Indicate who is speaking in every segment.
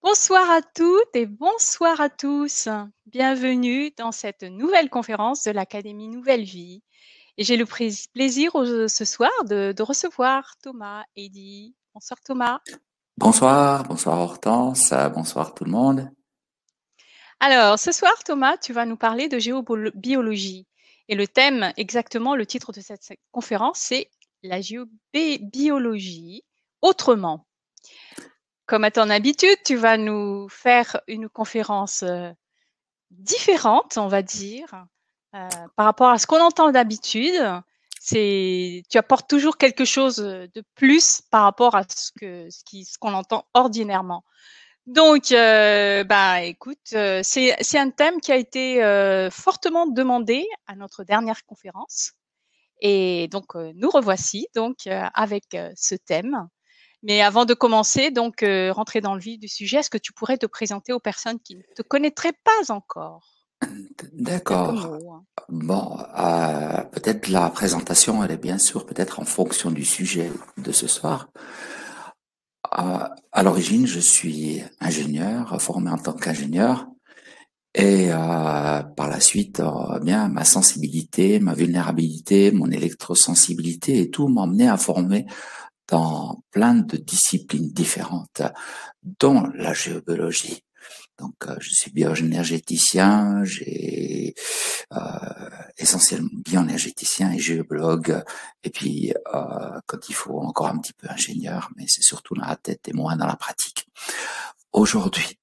Speaker 1: Bonsoir à toutes et bonsoir à tous. Bienvenue dans cette nouvelle conférence de l'Académie Nouvelle Vie. Et j'ai le plaisir ce soir de recevoir Thomas Eddy. Bonsoir Thomas.
Speaker 2: Bonsoir, bonsoir Hortense, bonsoir tout le monde.
Speaker 1: Alors, ce soir, Thomas, tu vas nous parler de géobiologie. Et le thème, exactement, le titre de cette conférence, c'est la géobiologie autrement. Comme à ton habitude, tu vas nous faire une conférence différente, on va dire, par rapport à ce qu'on entend d'habitude. Tu apportes toujours quelque chose de plus par rapport à ce qu'on entend ordinairement. Donc, bah, écoute, c'est un thème qui a été fortement demandé à notre dernière conférence. Et donc, nous revoici donc avec ce thème. Mais avant de commencer, donc rentrer dans le vif du sujet, est-ce que tu pourrais te présenter aux personnes qui ne te connaîtraient pas encore? Quelques
Speaker 2: D'accord.
Speaker 1: mots, hein.
Speaker 2: Bon, peut-être la présentation, elle est bien sûr peut-être en fonction du sujet de ce soir. À l'origine, je suis ingénieur, formé en tant qu'ingénieur, et par la suite, bien ma sensibilité, ma vulnérabilité, mon électrosensibilité et tout m'emmenait à former dans plein de disciplines différentes, dont la géobiologie. Donc, je suis bioénergéticien, j'ai essentiellement bioénergéticien et géologue, et puis quand il faut encore un petit peu ingénieur, mais c'est surtout dans la tête et moins dans la pratique. Aujourd'hui,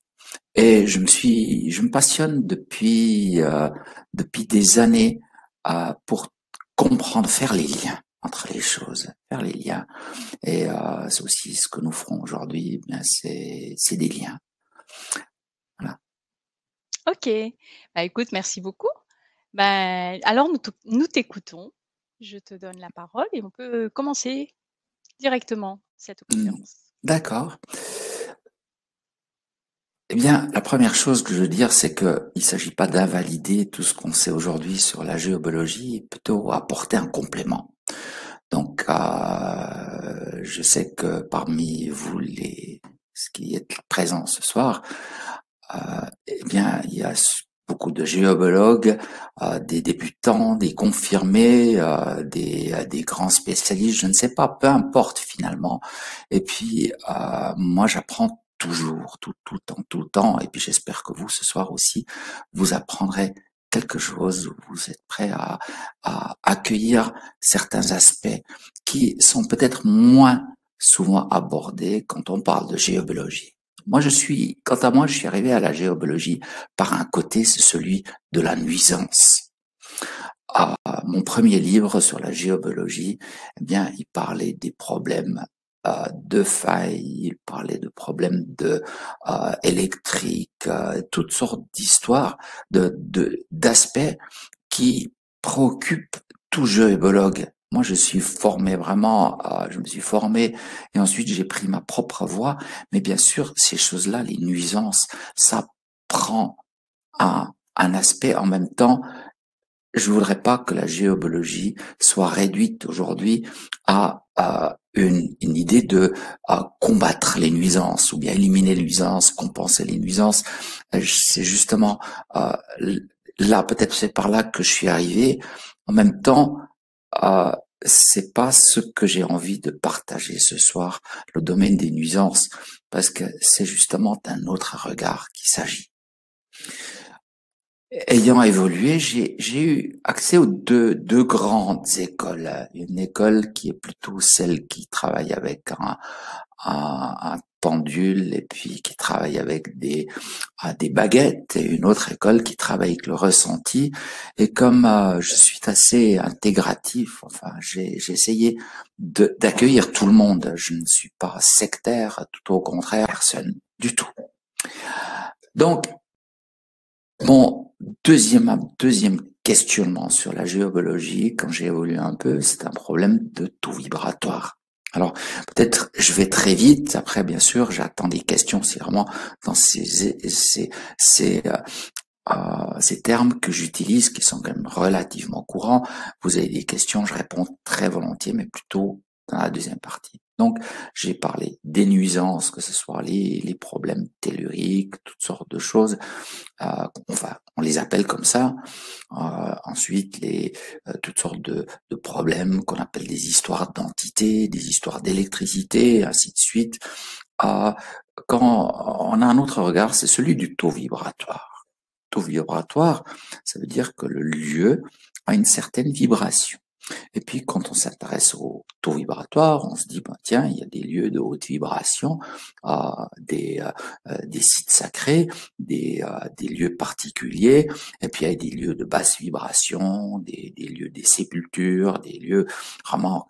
Speaker 2: et je me passionne depuis des années pour comprendre, faire les liens entre les choses, faire les liens. Et c'est aussi ce que nous ferons aujourd'hui. Bien, c'est des liens. Voilà.
Speaker 1: Ok. Bah, écoute, merci beaucoup. Ben, alors, nous t'écoutons. Je te donne la parole et on peut commencer directement cette conférence.
Speaker 2: D'accord. Eh bien, la première chose que je veux dire, c'est que il s'agit pas d'invalider tout ce qu'on sait aujourd'hui sur la géobiologie, plutôt apporter un complément. Donc, je sais que parmi vous, ce qui est présent ce soir, eh bien, il y a beaucoup de géobiologues, des débutants, des confirmés, des grands spécialistes, je ne sais pas, peu importe finalement. Et puis, moi, j'apprends toujours, tout le temps. Et puis, j'espère que vous, ce soir aussi, vous apprendrez quelque chose, vous êtes prêts à accueillir certains aspects qui sont peut-être moins souvent abordés quand on parle de géobiologie. Quant à moi, je suis arrivé à la géobiologie par un côté, c'est celui de la nuisance. Mon premier livre sur la géobiologie, eh bien, il parlait des problèmes de failles, il parlait de problèmes électriques, toutes sortes d'histoires, d'aspects qui préoccupent tout géologue. Moi, je suis formé vraiment, je me suis formé et ensuite j'ai pris ma propre voie. Mais bien sûr, ces choses-là, les nuisances, ça prend un aspect en même temps. Je voudrais pas que la géobiologie soit réduite aujourd'hui à une idée de combattre les nuisances ou bien éliminer les nuisances, compenser les nuisances. C'est justement euh, là, peut-être c'est par là que je suis arrivé. En même temps, euh, c'est pas ce que j'ai envie de partager ce soir, le domaine des nuisances, parce que c'est justement d'un autre regard qu'il s'agit. Ayant évolué, j'ai eu accès aux deux grandes écoles. Une école qui est plutôt celle qui travaille avec un pendule et puis qui travaille avec des baguettes, et une autre école qui travaille avec le ressenti. Et comme je suis assez intégratif, enfin, j'ai essayé d'accueillir tout le monde. Je ne suis pas sectaire, tout au contraire, personne du tout. Donc, mon deuxième questionnement sur la géobiologie, quand j'ai évolué un peu, c'est un problème de taux vibratoire. Alors, peut-être je vais très vite. Après, bien sûr, j'attends des questions. C'est vraiment dans ces termes que j'utilise, qui sont quand même relativement courants. Vous avez des questions, je réponds très volontiers, mais plutôt dans la deuxième partie. Donc, j'ai parlé des nuisances, que ce soit les problèmes électriques, toutes sortes de choses. Enfin, on les appelle comme ça. Ensuite, toutes sortes de problèmes qu'on appelle des histoires d'entités, des histoires d'électricité, ainsi de suite. Quand on a un autre regard, c'est celui du taux vibratoire. Taux vibratoire, ça veut dire que le lieu a une certaine vibration. Et puis, quand on s'intéresse au taux vibratoire, on se dit, ben, tiens, il y a des lieux de haute vibration, des sites sacrés, des lieux particuliers, et puis il y a des lieux de basse vibration, des lieux des sépultures, des lieux vraiment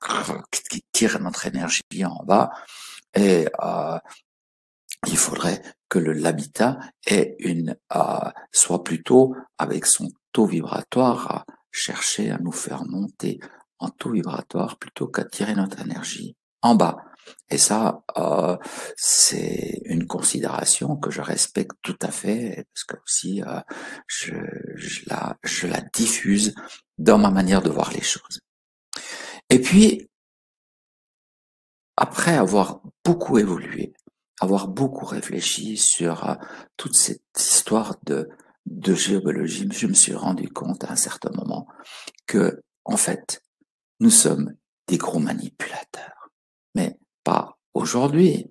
Speaker 2: qui tirent notre énergie en bas. Et il faudrait que l'habitat soit plutôt avec son taux vibratoire à chercher à nous faire monter en taux vibratoire plutôt qu'à tirer notre énergie en bas. Et ça, c'est une considération que je respecte tout à fait, parce que aussi je la diffuse dans ma manière de voir les choses. Et puis, après avoir beaucoup évolué, avoir beaucoup réfléchi sur toute cette histoire de géobiologie, je me suis rendu compte à un certain moment que, en fait, nous sommes des gros manipulateurs. Mais pas aujourd'hui,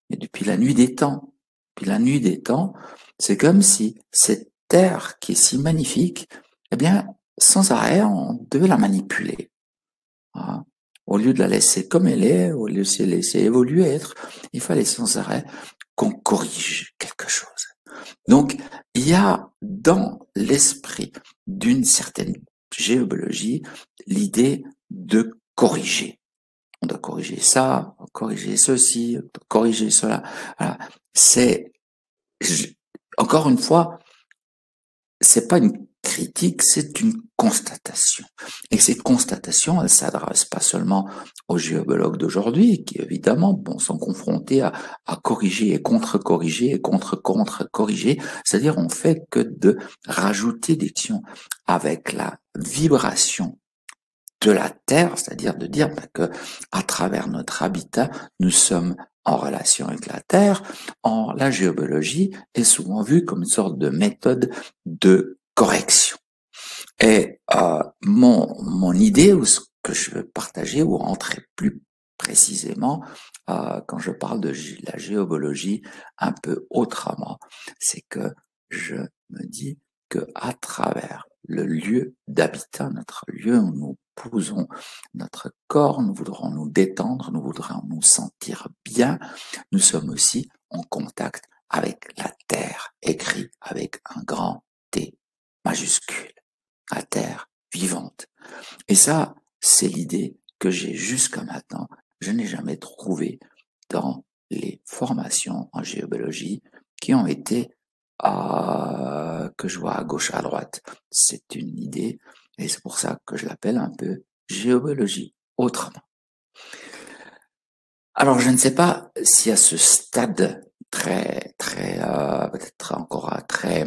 Speaker 2: mais depuis la nuit des temps. Depuis la nuit des temps, c'est comme si cette terre qui est si magnifique, eh bien, sans arrêt, on devait la manipuler. Hein. Au lieu de la laisser comme elle est, au lieu de la laisser évoluer, il fallait sans arrêt qu'on corrige quelque chose. Donc, il y a dans l'esprit d'une certaine géobiologie l'idée de corriger. On doit corriger ça, corriger ceci, corriger cela. Voilà. Encore une fois, c'est pas une critique, c'est une constatation. Et cette constatation, elle s'adresse pas seulement aux géobiologues d'aujourd'hui, qui évidemment, sont confrontés à corriger et contre-corriger et contre-corriger. C'est-à-dire, on fait que de rajouter des actions avec la vibration de la Terre, c'est-à-dire de dire que à travers notre habitat, nous sommes en relation avec la Terre. La géobiologie est souvent vue comme une sorte de méthode de correction. Et mon idée, ou ce que je veux partager, ou rentrer plus précisément, quand je parle de la géobiologie un peu autrement, c'est que je me dis que à travers le lieu d'habitat, notre lieu où nous posons notre corps, nous voudrons nous détendre, nous voudrons nous sentir bien, nous sommes aussi en contact avec la terre, écrit avec un grand T majuscule, la terre vivante. Et ça, c'est l'idée que j'ai jusqu'à maintenant. Je n'ai jamais trouvé dans les formations en géobiologie qui ont été que je vois à gauche, à droite. C'est une idée, et c'est pour ça que je l'appelle un peu géobiologie autrement. Alors, je ne sais pas si à ce stade peut-être encore très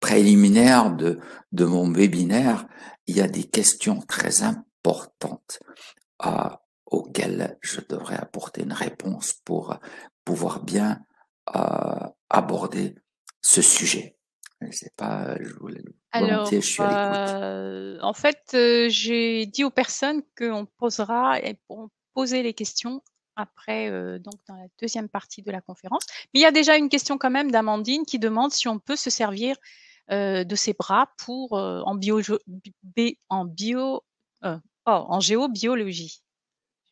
Speaker 2: préliminaire de mon webinaire, il y a des questions très importantes auxquelles je devrais apporter une réponse pour pouvoir bien aborder ce sujet. Je ne sais pas, volontiers, je suis à l'écoute.
Speaker 1: En fait, j'ai dit aux personnes qu'on posera et pourront poser les questions après, donc dans la deuxième partie de la conférence. Mais il y a déjà une question quand même d'Amandine qui demande si on peut se servir de ses bras pour en géobiologie.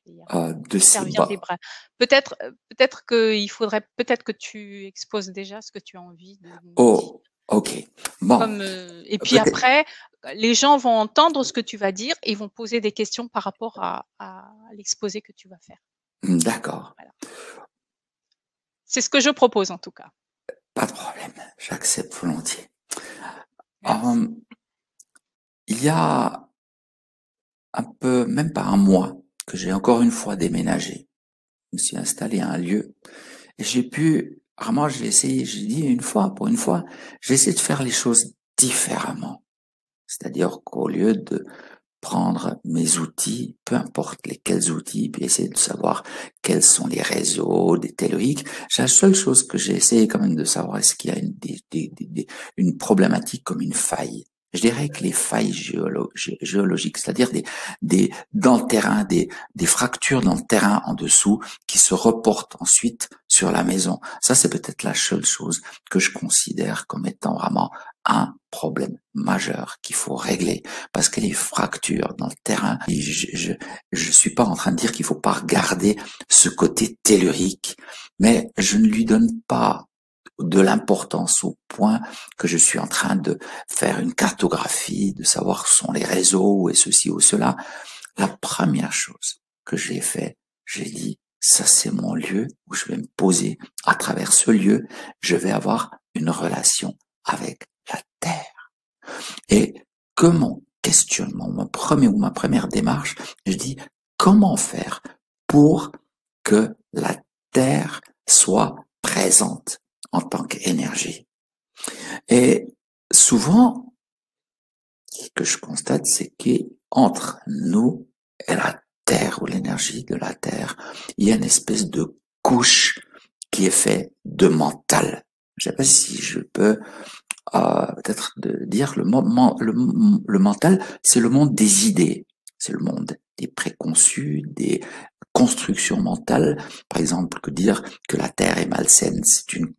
Speaker 2: De ces
Speaker 1: Servir des bras. Peut-être qu'il faudrait peut-être que tu exposes déjà ce que tu as envie de nous dire.
Speaker 2: Oh, ok. Bon.
Speaker 1: Comme, et puis après, les gens vont entendre ce que tu vas dire et ils vont poser des questions par rapport à l'exposé que tu vas faire.
Speaker 2: D'accord.
Speaker 1: Voilà. C'est ce que je propose en tout cas.
Speaker 2: Pas de problème, j'accepte volontiers. Il y a un peu, même pas un mois, que j'ai encore une fois déménagé. Je me suis installé à un lieu et j'ai dit pour une fois, j'ai essayé de faire les choses différemment. C'est-à-dire qu'au lieu de prendre mes outils, peu importe lesquels outils, puis essayer de savoir quels sont les réseaux, des telluriques. La seule chose que j'ai essayé quand même de savoir, est-ce qu'il y a une problématique comme une faille. Je dirais que les failles géologiques, c'est-à-dire dans le terrain, des fractures dans le terrain en dessous qui se reportent ensuite sur la maison. Ça, c'est peut-être la seule chose que je considère comme étant vraiment un problème majeur qu'il faut régler, parce que les fractures dans le terrain, je suis pas en train de dire qu'il faut pas regarder ce côté tellurique, mais je ne lui donne pas de l'importance au point que je suis en train de faire une cartographie, de savoir où sont les réseaux et ceci ou cela. La première chose que j'ai fait, j'ai dit, ça c'est mon lieu où je vais me poser. À travers ce lieu, je vais avoir une relation avec la terre. Et que mon questionnement, ma première démarche, je dis, comment faire pour que la terre soit présente en tant qu'énergie? Et souvent, ce que je constate, c'est qu'entre nous et la terre ou l'énergie de la terre, il y a une espèce de couche qui est faite de mental. Je ne sais pas si je peux peut-être dire le mental, c'est le monde des idées, c'est le monde des préconçus, des constructions mentales. Par exemple, que dire que la terre est malsaine, c'est une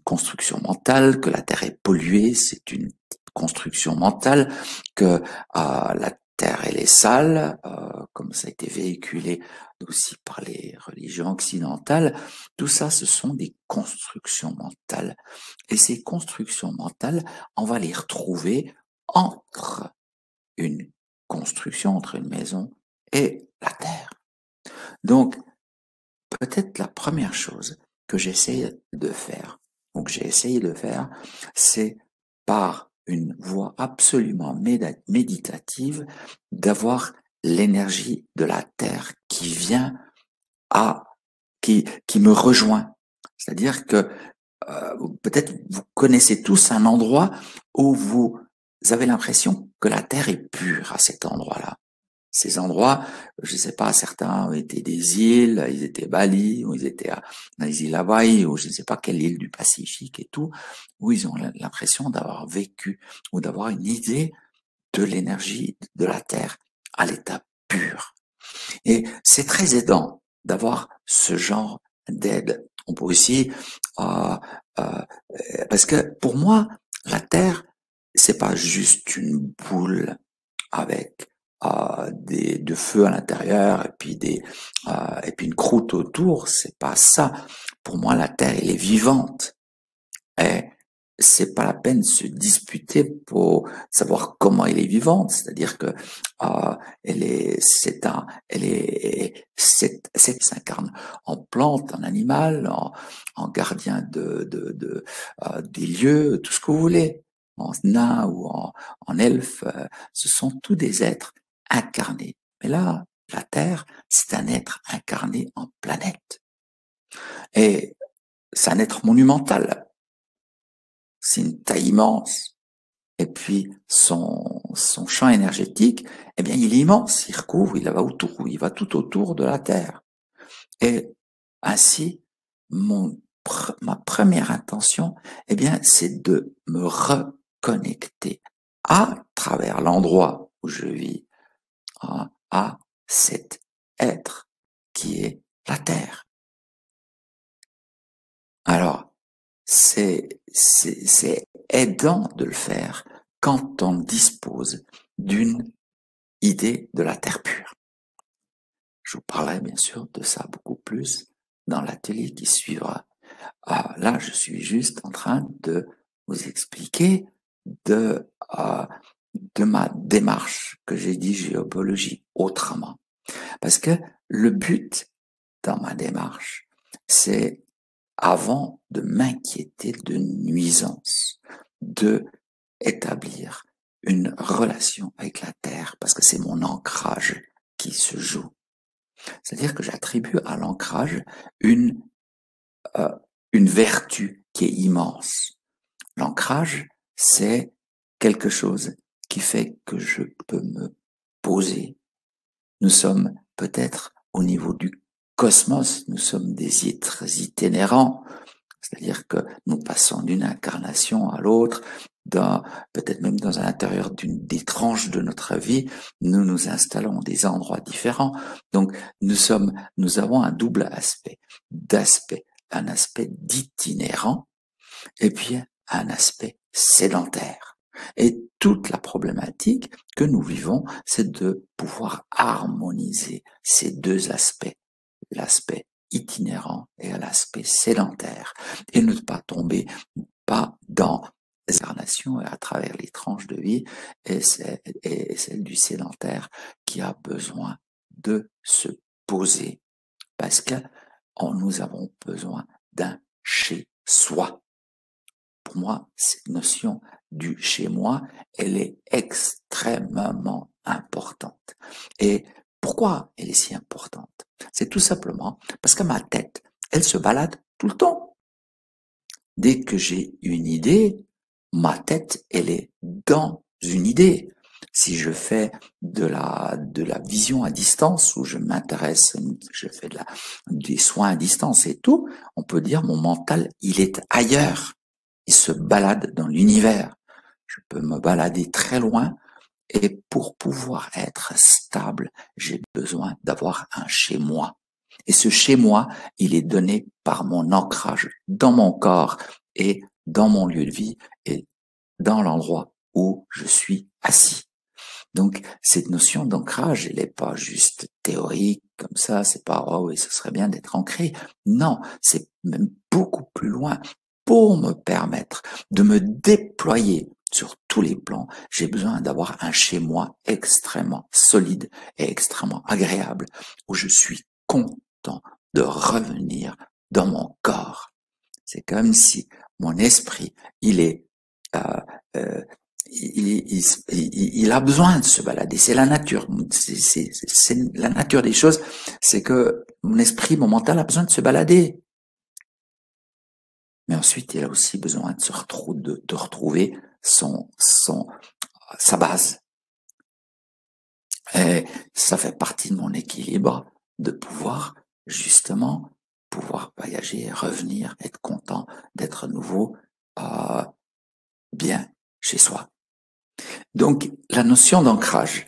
Speaker 2: construction mentale, que la terre est polluée, c'est une construction mentale, que la terre elle est sale, comme ça a été véhiculé aussi par les religions occidentales. Tout ça, ce sont des constructions mentales. Et ces constructions mentales, on va les retrouver entre une construction, entre une maison et la terre. Donc, peut-être la première chose que j'essaye de faire, ou que j'ai essayé de faire, c'est par une voie absolument méditative d'avoir l'énergie de la terre qui vient qui me rejoint. C'est-à-dire que peut-être vous connaissez tous un endroit où vous avez l'impression que la terre est pure à cet endroit-là. Ces endroits, je ne sais pas, certains étaient des îles, ils étaient Bali, ou ils étaient dans les îles Hawaï, ou je ne sais pas quelle île du Pacifique et tout, où ils ont l'impression d'avoir vécu ou d'avoir une idée de l'énergie de la terre à l'état pur. Et c'est très aidant d'avoir ce genre d'aide. On peut aussi, parce que pour moi, la Terre, c'est pas juste une boule avec de feu à l'intérieur et puis une croûte autour. C'est pas ça. Pour moi, la Terre, elle est vivante. Et c'est pas la peine de se disputer pour savoir comment elle est vivante. C'est-à-dire que elle s'incarne en plante, en animal, en gardien des lieux, tout ce que vous voulez, en nain ou en elfe. Ce sont tous des êtres incarnés. Mais là, la Terre, c'est un être incarné en planète. Et c'est un être monumental. C'est une taille immense. Et puis, son champ énergétique, eh bien, il est immense. Il recouvre, il va tout autour de la Terre. Et ainsi, ma première intention, eh bien, c'est de me reconnecter à travers l'endroit où je vis, à cet être qui est la Terre. Alors, c'est aidant de le faire quand on dispose d'une idée de la terre pure. Je vous parlerai bien sûr de ça beaucoup plus dans l'atelier qui suivra. Là, je suis juste en train de vous expliquer de ma démarche que j'ai dit géobiologie autrement. Parce que le but dans ma démarche, c'est avant de m'inquiéter de nuisances, de établir une relation avec la terre, parce que c'est mon ancrage qui se joue. C'est-à-dire que j'attribue à l'ancrage une vertu qui est immense. L'ancrage, c'est quelque chose qui fait que je peux me poser. Nous sommes peut-être au niveau du cosmos, nous sommes des êtres itinérants, c'est-à-dire que nous passons d'une incarnation à l'autre, peut-être même dans l'intérieur des tranches de notre vie, nous nous installons des endroits différents. Donc, nous avons un double aspect, un aspect d'itinérant, et puis un aspect sédentaire. Et toute la problématique que nous vivons, c'est de pouvoir harmoniser ces deux aspects, l'aspect itinérant et l'aspect sédentaire, et ne pas tomber pas dans l'incarnation et à travers les tranches de vie et celle du sédentaire qui a besoin de se poser parce que nous avons besoin d'un chez soi. Pour moi, cette notion du chez moi, elle est extrêmement importante. Et pourquoi elle est si importante? C'est tout simplement parce que ma tête, elle se balade tout le temps. Dès que j'ai une idée, ma tête, elle est dans une idée. Si je fais de la vision à distance, où je m'intéresse, je fais des soins à distance et tout, on peut dire mon mental, il est ailleurs. Il se balade dans l'univers. Je peux me balader très loin et pour pouvoir être stable, j'ai besoin d'avoir un chez moi. Et ce chez moi, il est donné par mon ancrage dans mon corps et dans mon lieu de vie et dans l'endroit où je suis assis. Donc, cette notion d'ancrage, elle n'est pas juste théorique, comme ça, c'est pas, oh oui, ce serait bien d'être ancré. Non, c'est même beaucoup plus loin. Pour me permettre de me déployer sur tous les plans, j'ai besoin d'avoir un chez-moi extrêmement solide et extrêmement agréable, où je suis content de revenir dans mon corps. C'est comme si mon esprit, il est il a besoin de se balader. C'est la nature. C'est la nature des choses. C'est que mon esprit, mon mental a besoin de se balader. Mais ensuite, il a aussi besoin de de retrouver sa base. Et ça fait partie de mon équilibre de pouvoir, justement, pouvoir voyager, revenir, être content d'être à nouveau bien chez soi. Donc, la notion d'ancrage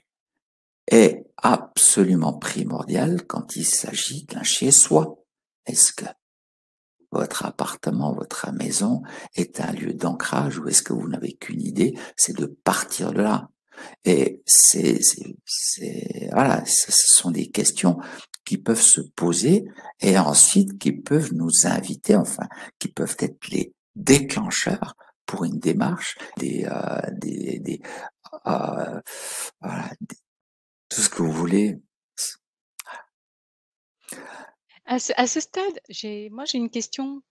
Speaker 2: est absolument primordiale quand il s'agit d'un chez-soi. Est-ce que votre appartement, votre maison est un lieu d'ancrage ou est-ce que vous n'avez qu'une idée, c'est de partir de là? Et voilà, ce sont des questions qui peuvent se poser et ensuite qui peuvent nous inviter, enfin, qui peuvent être les déclencheurs pour une démarche, voilà, tout ce que vous voulez.
Speaker 1: À ce stade, moi j'ai une question,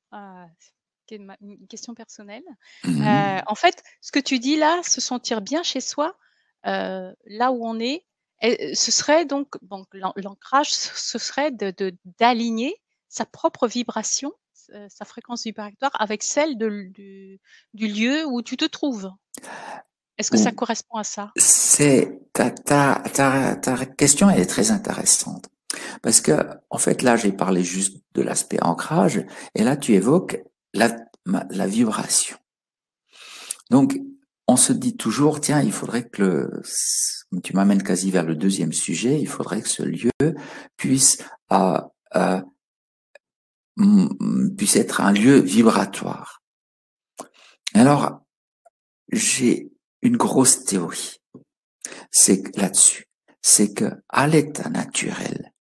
Speaker 1: qui est une question personnelle. En fait, ce que tu dis là, se sentir bien chez soi, là où on est, ce serait donc l'ancrage, ce serait d'aligner sa propre vibration, sa fréquence vibratoire avec celle du lieu où tu te trouves. Est-ce que ça correspond à ça?
Speaker 2: Ta question elle est très intéressante parce que en fait là j'ai parlé juste de l'aspect ancrage et là tu évoques la vibration. Donc on se dit toujours tiens il faudrait que tu m'amènes quasi vers le deuxième sujet, il faudrait que ce lieu puisse puisse être un lieu vibratoire. Alors j'ai une grosse théorie. C'est là-dessus. C'est que à l'état naturel,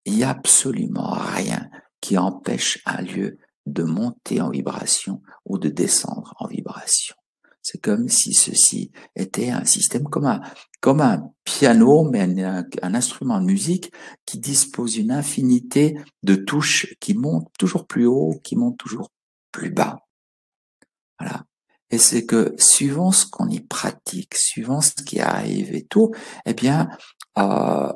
Speaker 2: il n'y a absolument rien qui empêche un lieu de monter en vibration ou de descendre en vibration. C'est comme si ceci était un système comme un piano, mais un instrument de musique qui dispose d'une infinité de touches qui montent toujours plus haut, qui montent toujours plus bas. Voilà. Et c'est que suivant ce qu'on y pratique, suivant ce qui arrive et tout, eh bien, un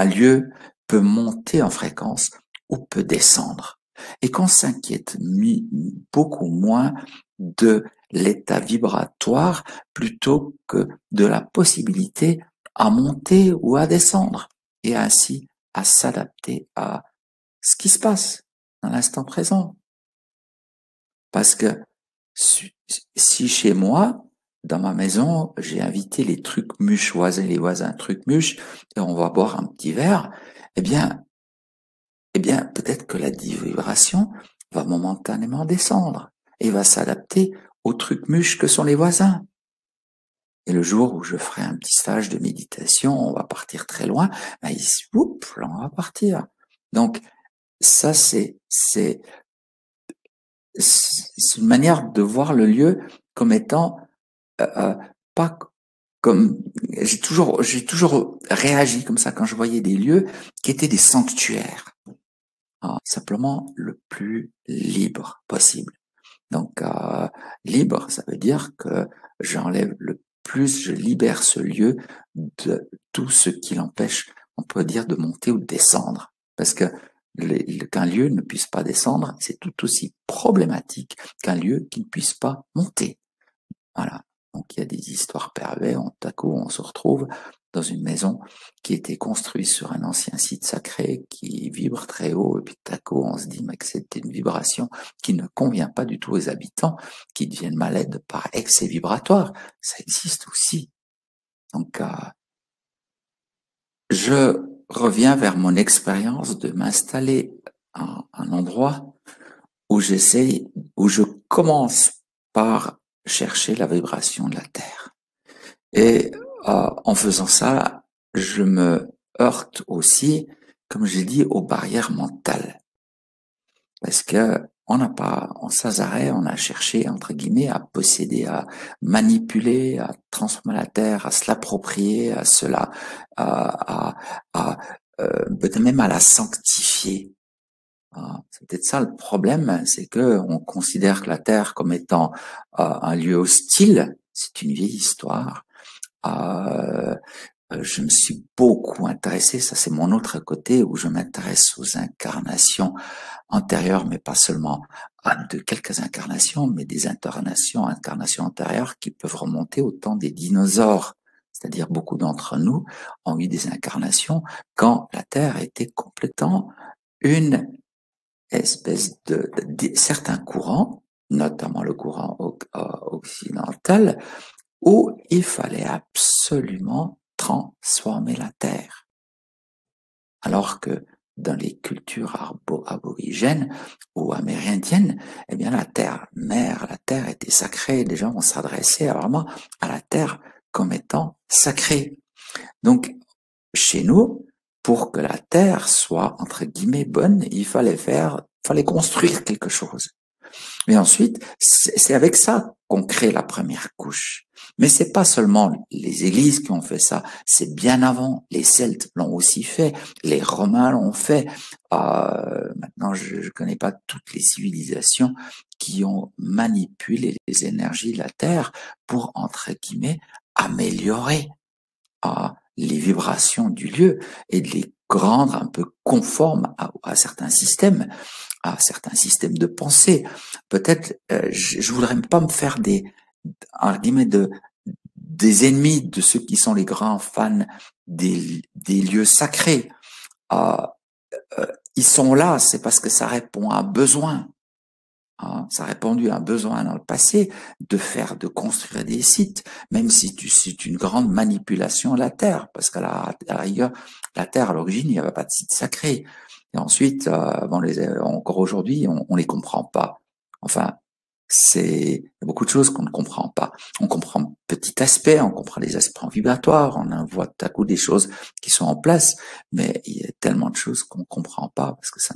Speaker 2: lieu peut monter en fréquence ou peut descendre. Et qu'on s'inquiète beaucoup moins de l'état vibratoire plutôt que de la possibilité à monter ou à descendre et ainsi à s'adapter à ce qui se passe dans l'instant présent. Parce que si chez moi, dans ma maison, j'ai invité les trucs-muches voisins, les voisins trucs-muches, et on va boire un petit verre, eh bien, peut-être que la vibration va momentanément descendre et va s'adapter aux trucs-muches que sont les voisins. Et le jour où je ferai un petit stage de méditation, on va partir très loin, ben ici, là, on va partir. Donc, ça, c'est une manière de voir le lieu comme étant pas comme j'ai toujours réagi comme ça quand je voyais des lieux qui étaient des sanctuaires, simplement le plus libre possible. Donc libre, ça veut dire que j'enlève le plus, je libère ce lieu de tout ce qui l'empêche, on peut dire, de monter ou de descendre, parce que qu'un lieu ne puisse pas descendre, c'est tout aussi problématique qu'un lieu qui ne puisse pas monter. Voilà. Donc il y a des histoires pervers, tout à coup on se retrouve dans une maison qui était construite sur un ancien site sacré qui vibre très haut, et puis tout à coup on se dit mais que c'était une vibration qui ne convient pas du tout aux habitants, qui deviennent malades par excès vibratoire. Ça existe aussi. Donc je reviens vers mon expérience de m'installer à un endroit où où je commence par chercher la vibration de la Terre. Et en faisant ça, je me heurte aussi, comme j'ai dit, aux barrières mentales. Parce que sans arrêt, on a cherché, entre guillemets, à posséder, à manipuler, à transformer la Terre, à se l'approprier, à cela, peut-être même à la sanctifier. C'est peut-être ça le problème, c'est que on considère que la Terre comme étant un lieu hostile. C'est une vieille histoire. Je me suis beaucoup intéressé, ça c'est mon autre côté où je m'intéresse aux incarnations antérieures, mais pas seulement de quelques incarnations, mais des incarnations antérieures qui peuvent remonter au temps des dinosaures. C'est-à-dire beaucoup d'entre nous ont eu des incarnations quand la Terre était complètement une espèce de certains courants, notamment le courant occidental, où il fallait absolument transformer la Terre. Alors que dans les cultures aborigènes ou amérindiennes, eh bien la terre-mère, la terre était sacrée. Les gens vont s'adresser vraiment à la terre comme étant sacrée. Donc, chez nous, pour que la terre soit entre guillemets bonne, il fallait construire quelque chose. Mais ensuite, c'est avec ça qu'on crée la première couche. Mais c'est pas seulement les églises qui ont fait ça, c'est bien avant. Les Celtes l'ont aussi fait, les Romains l'ont fait. Maintenant, je connais pas toutes les civilisations qui ont manipulé les énergies de la Terre pour, entre guillemets, améliorer les vibrations du lieu et de les rendre un peu conformes à certains systèmes de pensée. Peut-être, je voudrais pas me faire des ennemis de ceux qui sont les grands fans des lieux sacrés. Ils sont là, c'est parce que ça répond à un besoin. Ça a répondu à un besoin dans le passé de construire des sites, même si c'est une grande manipulation de la terre, parce qu'à la rigueur, la terre à l'origine, il n'y avait pas de site sacré. Et ensuite, encore aujourd'hui, on les comprend pas. Enfin, il y a beaucoup de choses qu'on ne comprend pas. On comprend petit aspect, on comprend les aspects vibratoires, on voit tout à coup des choses qui sont en place, mais il y a tellement de choses qu'on ne comprend pas parce que ça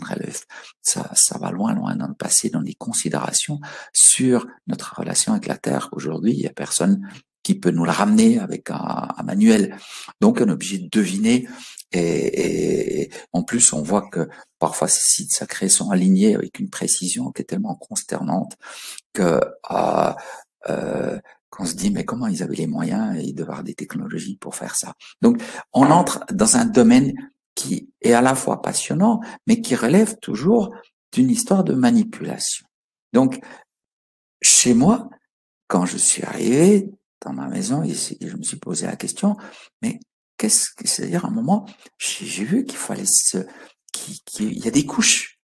Speaker 2: va loin dans le passé, dans des considérations sur notre relation avec la Terre. Aujourd'hui, il y a personne qui peut nous la ramener avec un manuel. Donc, on est obligé de deviner. Et en plus, on voit que parfois ces sites sacrés sont alignés avec une précision qui est tellement consternante que qu'on se dit mais comment ils avaient les moyens et de avoir des technologies pour faire ça. Donc, on entre dans un domaine qui est à la fois passionnant, mais qui relève toujours d'une histoire de manipulation. Donc, chez moi, quand je suis arrivé dans ma maison, je me suis posé la question, mais qu'est-ce que c'est-à-dire à un moment, j'ai vu qu'il fallait qu'il y a des couches.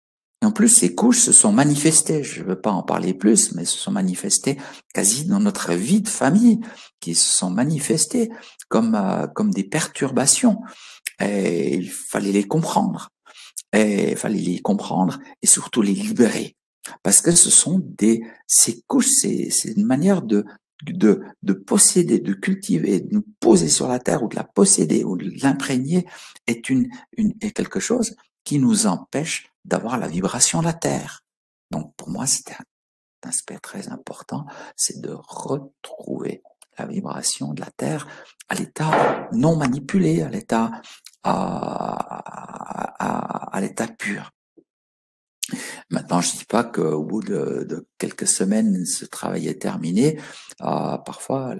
Speaker 2: Et en plus, ces couches se sont manifestées, je ne veux pas en parler plus, mais se sont manifestées quasi dans notre vie de famille, qui se sont manifestées comme des perturbations. Et il fallait les comprendre. Et il fallait les comprendre et surtout les libérer. Parce que ces couches, c'est une manière de posséder, de cultiver, de nous poser sur la terre ou de la posséder ou de l'imprégner est quelque chose qui nous empêche d'avoir la vibration de la terre. Donc, pour moi, c'était un aspect très important, c'est de retrouver la vibration de la terre à l'état non manipulé, à l'état à l'état pur. Maintenant, je dis pas qu'au bout de quelques semaines, ce travail est terminé. Parfois,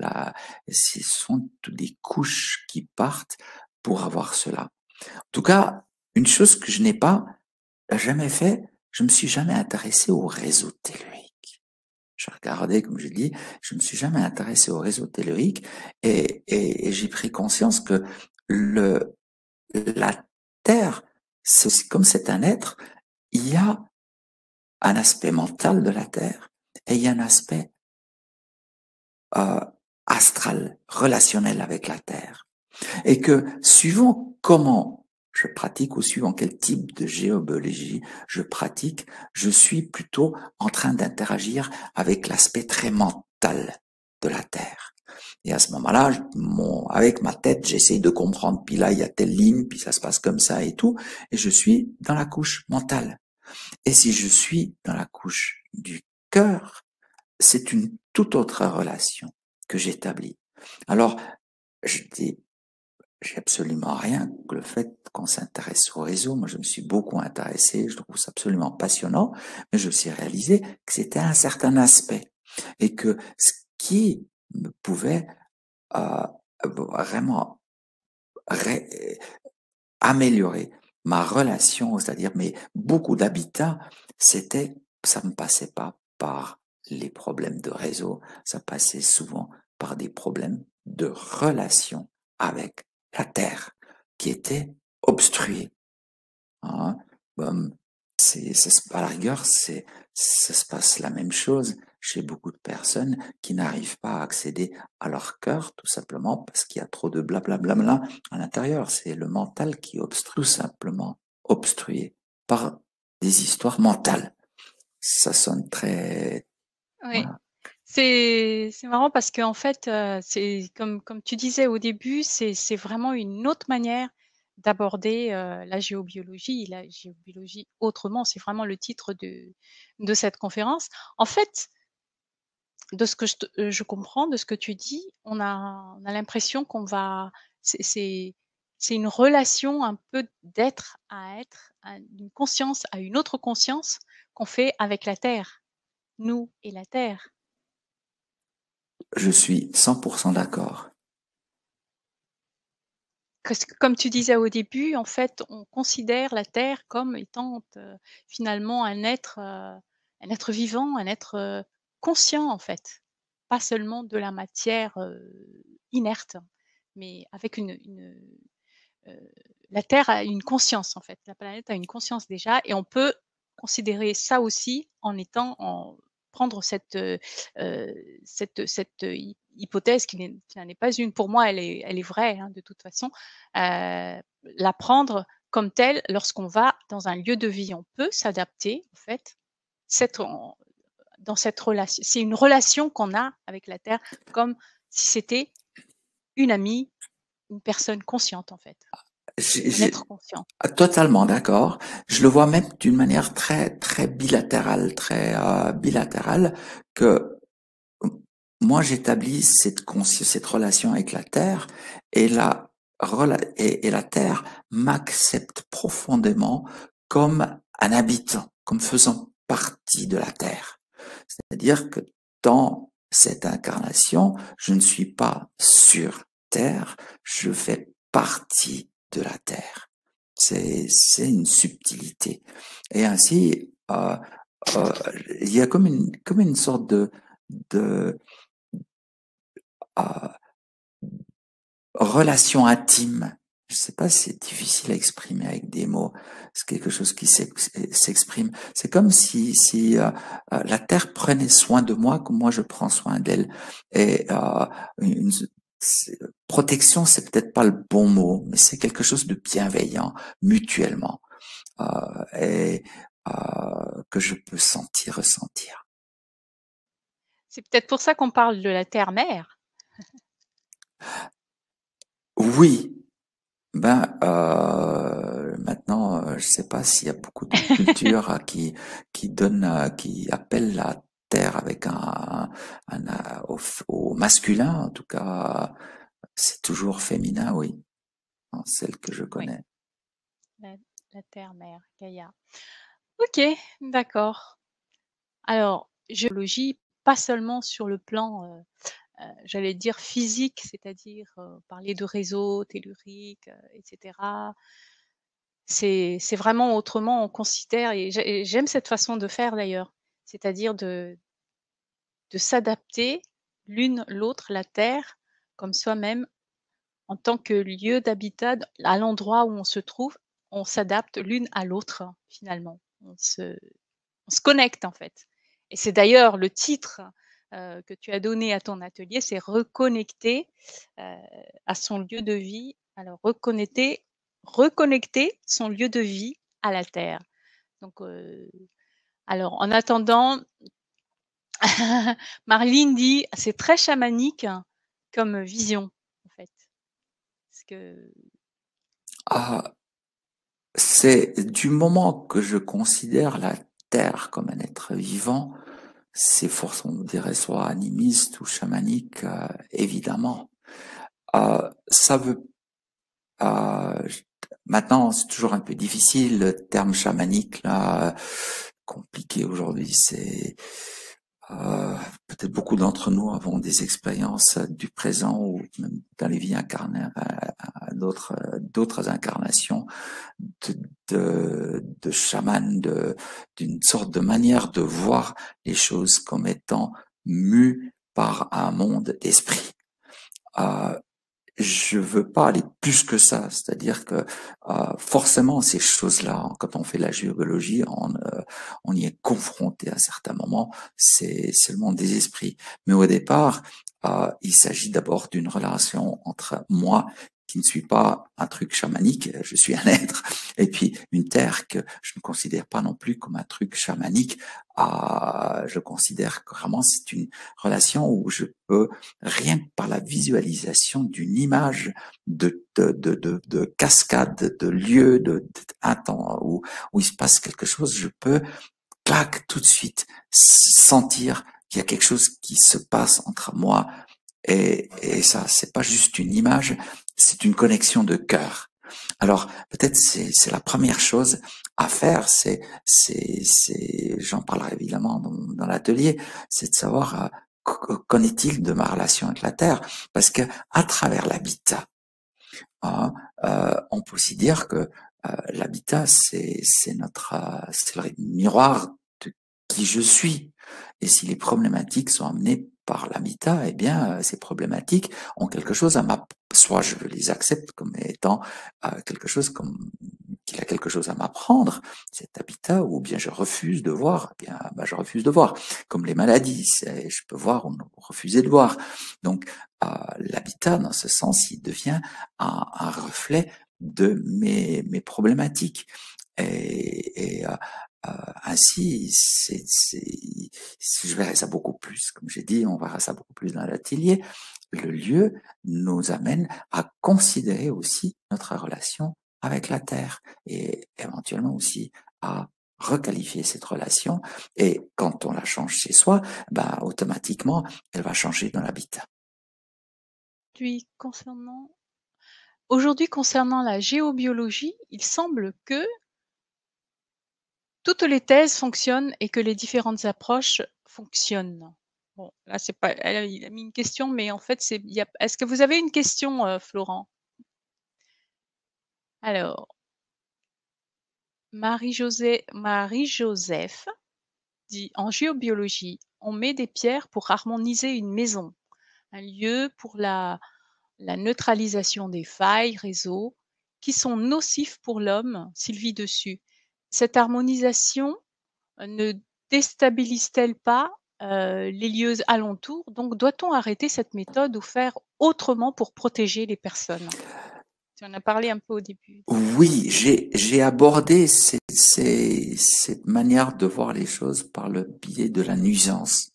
Speaker 2: ce sont toutes des couches qui partent pour avoir cela. En tout cas, une chose que je n'ai pas jamais fait, je me suis jamais intéressé au réseau tellurique. Je regardais, comme je dis, je me suis jamais intéressé au réseau tellurique et j'ai pris conscience que la Terre, c'est aussi comme c'est un être, il y a un aspect mental de la Terre et il y a un aspect astral, relationnel avec la Terre. Et que suivant comment je pratique ou suivant quel type de géobiologie je pratique, je suis plutôt en train d'interagir avec l'aspect très mental de la Terre. Et à ce moment-là, avec ma tête, j'essaye de comprendre, puis là, il y a telle ligne, puis ça se passe comme ça et tout, et je suis dans la couche mentale. Et si je suis dans la couche du cœur, c'est une toute autre relation que j'établis. Alors, je dis, j'ai absolument rien que le fait qu'on s'intéresse au réseau. Moi, je me suis beaucoup intéressé, je trouve ça absolument passionnant, mais je me suis réalisé que c'était un certain aspect et que ce qui me pouvait vraiment améliorer ma relation, c'est-à-dire beaucoup d'habitat, ça ne passait pas par les problèmes de réseau, ça passait souvent par des problèmes de relation avec la Terre qui était obstruée. Hein. À la rigueur, ça se passe la même chose chez beaucoup de personnes qui n'arrivent pas à accéder à leur cœur, tout simplement parce qu'il y a trop de blablabla à l'intérieur. C'est le mental qui obstrue, tout simplement obstrué par des histoires mentales. Ça sonne très...
Speaker 1: Oui.
Speaker 2: Voilà.
Speaker 1: C'est marrant parce qu'en fait, c'est comme tu disais au début, c'est vraiment une autre manière d'aborder, la géobiologie autrement. C'est vraiment le titre de cette conférence. En fait, de ce que je comprends, de ce que tu dis, on a l'impression qu'on va c'est c'est une relation un peu d'être à être, d'une conscience à une autre conscience qu'on fait avec la terre, nous et la terre.
Speaker 2: Je suis 100% d'accord.
Speaker 1: Parce que comme tu disais au début, en fait, on considère la terre comme étant, finalement un être vivant, un être, conscient en fait. Pas seulement de la matière, inerte, mais avec heu, la terre a une conscience en fait. La planète a une conscience déjà et on peut considérer ça aussi en étant en prendre heu, cette hypothèse qui n'en est pas une. Pour moi, elle est vraie, hein, de toute façon. La prendre comme telle lorsqu'on va dans un lieu de vie. On peut s'adapter en fait, cette en dans cette relation. C'est une relation qu'on a avec la terre comme si c'était une amie, une personne consciente en fait, un être conscient.
Speaker 2: Totalement d'accord. Je le vois même d'une manière très très bilatérale, bilatérale que moi j'établis cette relation avec la Terre et et la Terre m'accepte profondément comme un habitant, comme faisant partie de la Terre. C'est-à-dire que dans cette incarnation, je ne suis pas sur Terre, je fais partie de la Terre. C'est une subtilité. Et ainsi, il y a comme une sorte de euh, relation intime. Je sais pas si c'est difficile à exprimer avec des mots. C'est quelque chose qui s'exprime. C'est comme si la terre prenait soin de moi comme moi je prends soin d'elle. Et une, protection, c'est peut-être pas le bon mot, mais c'est quelque chose de bienveillant, mutuellement, et que je peux sentir, ressentir.
Speaker 1: C'est peut-être pour ça qu'on parle de la terre-mère.
Speaker 2: Oui, ben, maintenant, je sais pas s'il y a beaucoup de cultures qui donnent, qui appellent la terre avec au masculin, en tout cas, c'est toujours féminin, oui, dans celle que je
Speaker 1: Oui,
Speaker 2: connais.
Speaker 1: la, la terre-mère, Gaïa. Ok, d'accord. Alors, géologie, pas seulement sur le plan, j'allais dire physique, c'est-à-dire parler de réseaux telluriques, etc. C'est vraiment autrement, on considère, et j'aime cette façon de faire d'ailleurs, c'est-à-dire de s'adapter l'une l'autre, la Terre, comme soi-même, en tant que lieu d'habitat, à l'endroit où on se trouve, on s'adapte l'une à l'autre finalement. On se connecte en fait. Et c'est d'ailleurs le titre que tu as donné à ton atelier, c'est reconnecter à son lieu de vie. Alors reconnecter son lieu de vie à la Terre. Donc, alors en attendant, Marlene dit c'est très chamanique comme vision en fait. Parce que
Speaker 2: Ah, c'est du moment que je considère la terre comme un être vivant, c'est forcément, on dirait, soit animiste ou chamanique, évidemment. Ça veut maintenant, c'est toujours un peu difficile, le terme chamanique, là, compliqué aujourd'hui. C'est peut-être beaucoup d'entre nous avons des expériences du présent ou même dans les vies incarnées, d'autres incarnations de, de chaman, d'une sorte de manière de voir les choses comme étant mues par un monde d'esprit. Euh, je veux pas aller plus que ça, c'est-à-dire que forcément ces choses-là, quand on fait la géologie, on y est confronté à certains moments. C'est le monde des esprits, mais au départ, il s'agit d'abord d'une relation entre moi qui ne suis pas un truc chamanique, je suis un être, et puis une terre que je ne considère pas non plus comme un truc chamanique. Je considère que vraiment c'est une relation où je peux rien que par la visualisation d'une image de cascade, de lieu, un temps où il se passe quelque chose, je peux, clac, tout de suite, sentir qu'il y a quelque chose qui se passe entre moi et ça, c'est pas juste une image, c'est une connexion de cœur. Alors peut-être c'est la première chose à faire, j'en parlerai évidemment dans l'atelier, c'est de savoir qu'en est-il de ma relation avec la terre, parce que à travers l'habitat, hein, on peut aussi dire que l'habitat c'est le miroir de qui je suis, et si les problématiques sont amenées par l'habitat, eh bien, ces problématiques ont quelque chose à soit je les accepte comme étant quelque chose comme qu'il a quelque chose à m'apprendre, cet habitat, ou bien je refuse de voir, eh bien, bah, je refuse de voir. Comme les maladies, je peux voir ou refuser de voir. Donc, l'habitat, dans ce sens, il devient un reflet de mes problématiques. Et ainsi, je verrai ça beaucoup plus. Comme j'ai dit, on verra ça beaucoup plus dans l'atelier. Le lieu nous amène à considérer aussi notre relation avec la terre et éventuellement aussi à requalifier cette relation. Et quand on la change chez soi, bah, automatiquement, elle va changer dans l'habitat.
Speaker 1: puis aujourd'hui concernant la géobiologie, il semble que toutes les thèses fonctionnent et que les différentes approches fonctionnent. Bon, là, c'est pas, il a mis une question, mais en fait, est-ce que vous avez une question, Florent? Alors, Marie-Joseph dit, en géobiologie, on met des pierres pour harmoniser une maison. un lieu pour la neutralisation des failles réseau qui sont nocifs pour l'homme s'il vit dessus. Cette harmonisation ne déstabilise-t-elle pas les lieux alentours? Donc, doit-on arrêter cette méthode ou faire autrement pour protéger les personnes? Tu en as parlé un peu au début.
Speaker 2: Oui, j'ai abordé cette manière de voir les choses par le biais de la nuisance.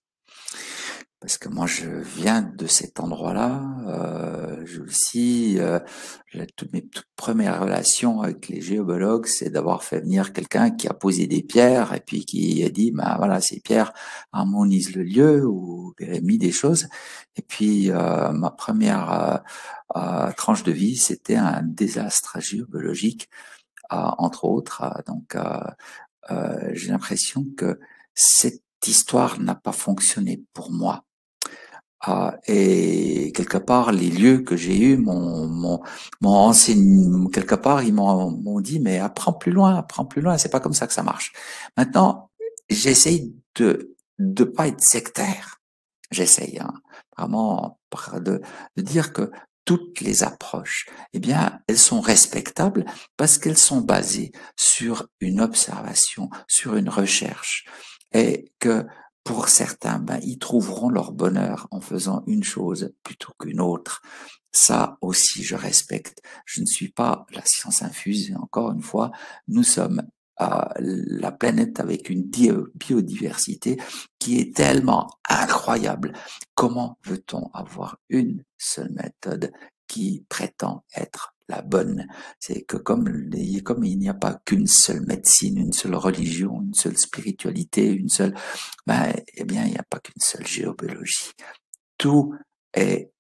Speaker 2: Parce que moi, je viens de cet endroit-là. Je aussi, toutes mes toutes premières relations avec les géologues, c'est d'avoir fait venir quelqu'un qui a posé des pierres et puis qui a dit, bah voilà, ces pierres harmonisent le lieu ou mis des choses. Et puis, ma première tranche de vie, c'était un désastre géobiologique, entre autres. J'ai l'impression que cette histoire n'a pas fonctionné pour moi. Et quelque part, les lieux que j'ai eus m'ont enseigné, quelque part, ils m'ont dit, mais apprends plus loin, c'est pas comme ça que ça marche. Maintenant, j'essaye de pas être sectaire. J'essaye, hein, vraiment, de dire que toutes les approches, eh bien, elles sont respectables parce qu'elles sont basées sur une observation, sur une recherche, et que pour certains, ben, ils trouveront leur bonheur en faisant une chose plutôt qu'une autre. Ça aussi, je respecte. Je ne suis pas la science infuse, et encore une fois, nous sommes la planète avec une biodiversité qui est tellement incroyable. Comment veut-on avoir une seule méthode qui prétend être la bonne? C'est que comme il n'y a pas qu'une seule médecine, une seule religion, une seule spiritualité, eh bien, il n'y a pas qu'une seule géobiologie. Tout est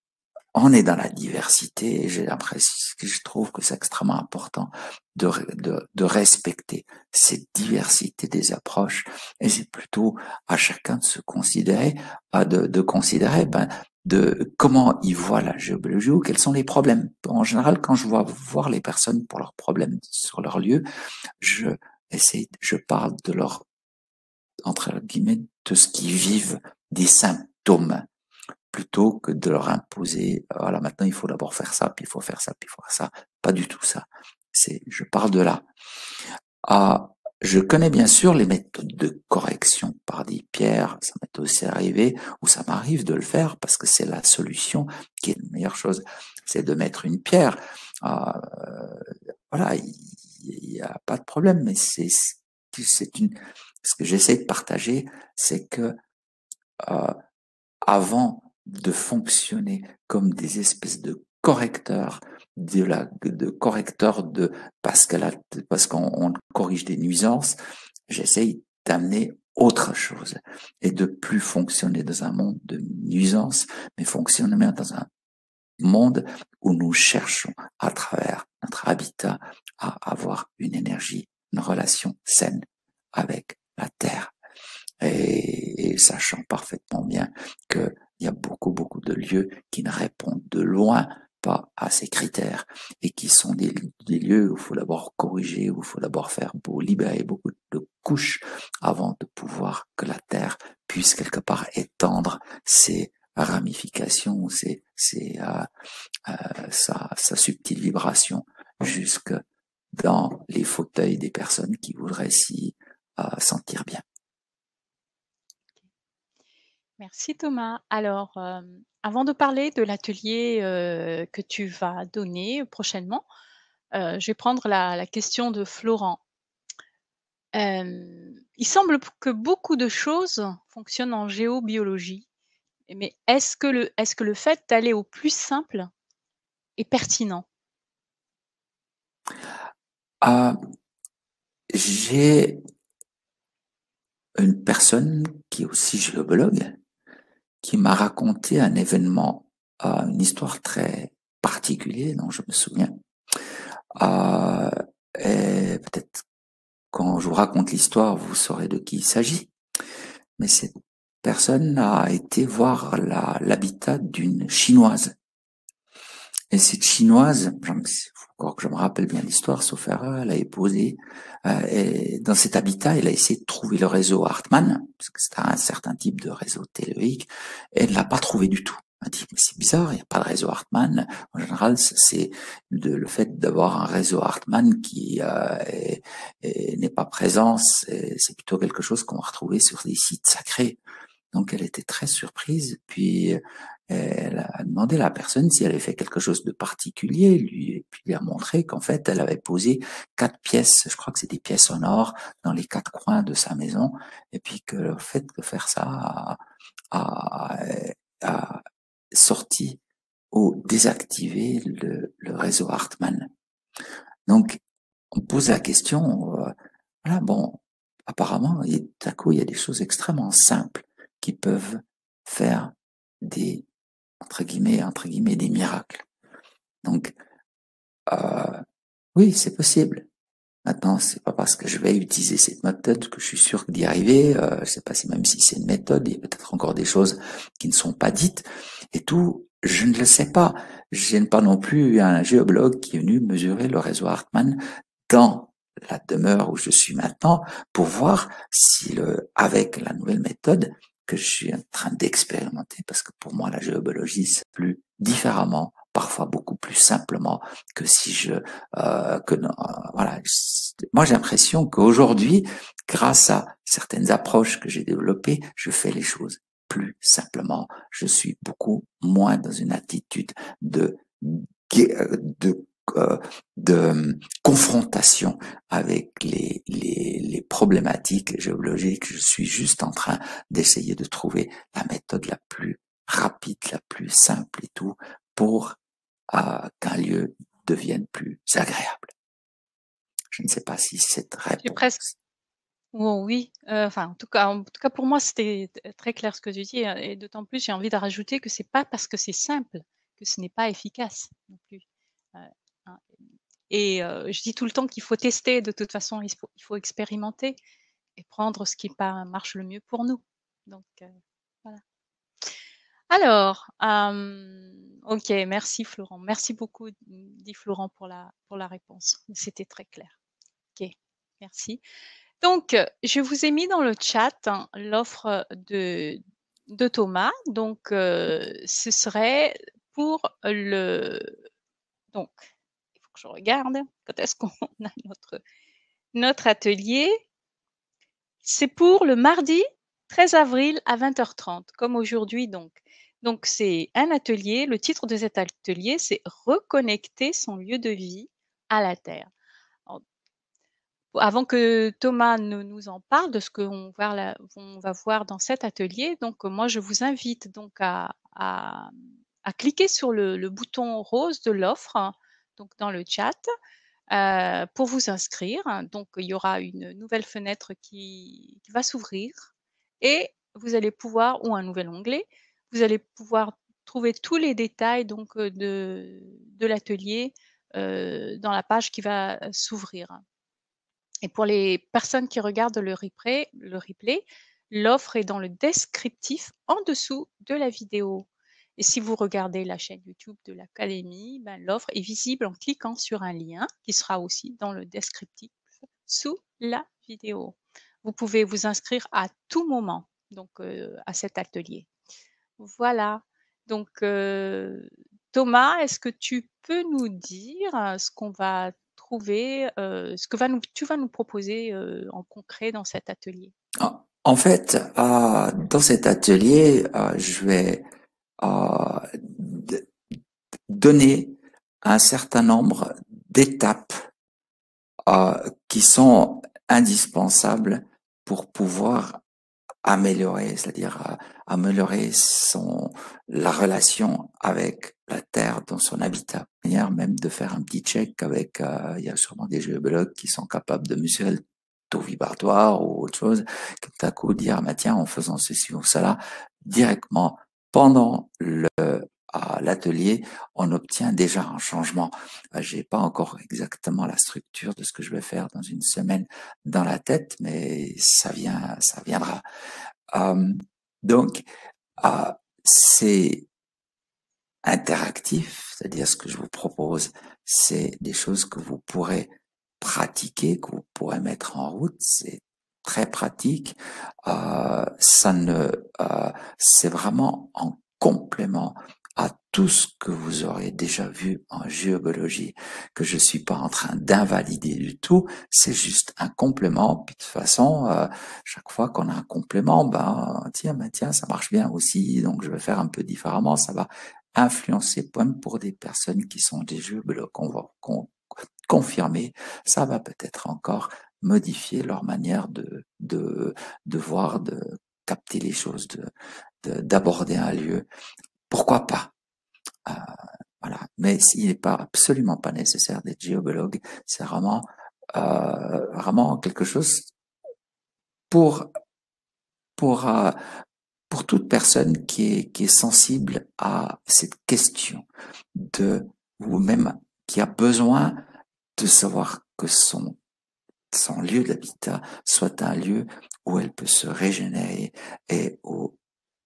Speaker 2: On est dans la diversité et j'ai l'impression que je trouve que c'est extrêmement important de respecter cette diversité des approches et c'est plutôt à chacun de se considérer, de considérer de comment il voit la géobiologie ou quels sont les problèmes. En général, quand je vois voir les personnes pour leurs problèmes sur leur lieu, je parle de leur, entre guillemets, de ce qu'ils vivent, des symptômes plutôt que de leur imposer, voilà, maintenant il faut d'abord faire ça, puis il faut faire ça, puis il faut faire ça. Pas du tout ça. Je pars de là. Ah, je connais bien sûr les méthodes de correction par des pierres. Ça m'est aussi arrivé, ou ça m'arrive de le faire parce que c'est la solution qui est la meilleure chose. C'est de mettre une pierre. Voilà, il y a pas de problème, mais ce que j'essaie de partager, c'est que, avant de fonctionner comme des espèces de correcteurs parce qu'on corrige des nuisances, j'essaye d'amener autre chose et de plus fonctionner dans un monde de nuisances, mais fonctionner dans un monde où nous cherchons à travers notre habitat à avoir une énergie, une relation saine avec la terre. Et sachant parfaitement bien qu'il y a beaucoup de lieux qui ne répondent de loin pas à ces critères et qui sont des lieux où il faut d'abord corriger, où il faut d'abord libérer beaucoup de couches avant de pouvoir que la terre puisse quelque part étendre ses ramifications, sa subtile vibration jusque dans les fauteuils des personnes qui voudraient s'y sentir bien.
Speaker 1: Merci Thomas. Alors, avant de parler de l'atelier que tu vas donner prochainement, je vais prendre la question de Florent. Il semble que beaucoup de choses fonctionnent en géobiologie, mais est-ce que le fait d'aller au plus simple est pertinent?
Speaker 2: J'ai une personne qui est aussi géologue qui m'a raconté un événement, une histoire très particulière dont je me souviens. Et peut-être quand je vous raconte l'histoire, vous saurez de qui il s'agit. Mais cette personne a été voir l'habitat d'une Chinoise. Et cette Chinoise, encore que je me rappelle bien l'histoire, sauf erreur, elle a posé, et dans cet habitat, elle a essayé de trouver le réseau Hartmann, parce que c'était un certain type de réseau télévique, et elle ne l'a pas trouvé du tout. On m'a dit, mais c'est bizarre, il n'y a pas de réseau Hartmann. En général, c'est le fait d'avoir un réseau Hartmann qui n'est pas présent, c'est plutôt quelque chose qu'on va retrouver sur des sites sacrés. Donc, elle était très surprise. Puis, elle a demandé à la personne si elle avait fait quelque chose de particulier, et puis lui a montré qu'en fait, elle avait posé 4 pièces, je crois que c'est des pièces en or, dans les 4 coins de sa maison, et puis que le fait de faire ça a, a sorti ou désactivé le réseau Hartmann. Donc, on pose la question, voilà, bon, apparemment, tout à coup, il y a des choses extrêmement simples qui peuvent faire des, entre guillemets, des miracles. Donc, oui, c'est possible. Maintenant, c'est pas parce que je vais utiliser cette méthode que je suis sûr d'y arriver. Je sais pas si même si c'est une méthode, il y a peut-être encore des choses qui ne sont pas dites. Et tout, je ne le sais pas. Je n'ai pas non plus un géologue qui est venu mesurer le réseau Hartmann dans la demeure où je suis maintenant pour voir si avec la nouvelle méthode que je suis en train d'expérimenter, parce que pour moi la géobiologie c'est plus différemment, parfois beaucoup plus simplement que si voilà. Moi j'ai l'impression qu'aujourd'hui, grâce à certaines approches que j'ai développées, je fais les choses plus simplement. Je suis beaucoup moins dans une attitude de de de confrontation avec les problématiques géologiques. Je suis juste en train d'essayer de trouver la méthode la plus rapide, la plus simple et tout, pour qu'un lieu devienne plus agréable. Je ne sais pas si cette
Speaker 1: J'ai presque
Speaker 2: réponse...
Speaker 1: oh oui, enfin, en tout cas pour moi, c'était très clair ce que tu dis, et d'autant plus, j'ai envie de rajouter que c'est pas parce que c'est simple que ce n'est pas efficace non plus. Hein, et je dis tout le temps qu'il faut tester de toute façon, il faut expérimenter et prendre ce qui marche le mieux pour nous. Donc voilà. Alors, OK, merci Florent. Merci beaucoup, dit Florent pour la réponse. C'était très clair. OK, merci. Donc, je vous ai mis dans le chat, hein, l'offre de Thomas. Donc, ce serait pour le donc, il faut que je regarde quand est-ce qu'on a notre atelier. C'est pour le mardi 13 avril à 20h30, comme aujourd'hui donc. Donc, c'est un atelier. Le titre de cet atelier, c'est «Reconnecter son lieu de vie à la terre». Alors, avant que Thomas ne nous en parle de ce qu'on va voir dans cet atelier, donc moi je vous invite donc à cliquer sur le bouton rose de l'offre, hein, donc dans le chat, pour vous inscrire. Donc il y aura une nouvelle fenêtre qui va s'ouvrir et vous allez pouvoir, ou un nouvel onglet, vous allez pouvoir trouver tous les détails donc de l'atelier dans la page qui va s'ouvrir. Et pour les personnes qui regardent le replay, l'offre est dans le descriptif en dessous de la vidéo. Et si vous regardez la chaîne YouTube de l'Académie, ben, l'offre est visible en cliquant sur un lien qui sera aussi dans le descriptif sous la vidéo. Vous pouvez vous inscrire à tout moment donc, à cet atelier. Voilà. Donc, Thomas, est-ce que tu peux nous dire ce qu'on va trouver, ce que tu vas nous proposer en concret dans cet atelier?
Speaker 2: En fait, dans cet atelier, je vais donner un certain nombre d'étapes qui sont indispensables pour pouvoir améliorer, c'est-à-dire améliorer la relation avec la Terre dans son habitat. Manière même de faire un petit check avec, il y a sûrement des géologues qui sont capables de mesurer le taux vibratoire ou autre chose, qui tout à coup dire, bah, tiens, en faisant ceci ou cela, directement pendant à l'atelier, on obtient déjà un changement. J'ai pas encore exactement la structure de ce que je vais faire dans une semaine dans la tête, mais ça viendra. Donc, c'est interactif, c'est-à-dire ce que je vous propose, c'est des choses que vous pourrez pratiquer, que vous pourrez mettre en route. C'est très pratique. C'est vraiment en complément à tout ce que vous aurez déjà vu en géobiologie, que je suis pas en train d'invalider du tout, c'est juste un complément. Puis de toute façon, chaque fois qu'on a un complément, tiens, ça marche bien aussi, donc je vais faire un peu différemment, ça va influencer, même pour des personnes qui sont des géobiologues confirmés, ça va peut-être encore modifier leur manière de voir, de capter les choses, d'aborder un lieu. Pourquoi pas? Euh, voilà. Mais il n'est pas absolument pas nécessaire d'être géobiologue. C'est vraiment quelque chose pour pour euh, pour toute personne qui est sensible à cette question ou même qui a besoin de savoir que son lieu d'habitat soit un lieu où elle peut se régénérer et où,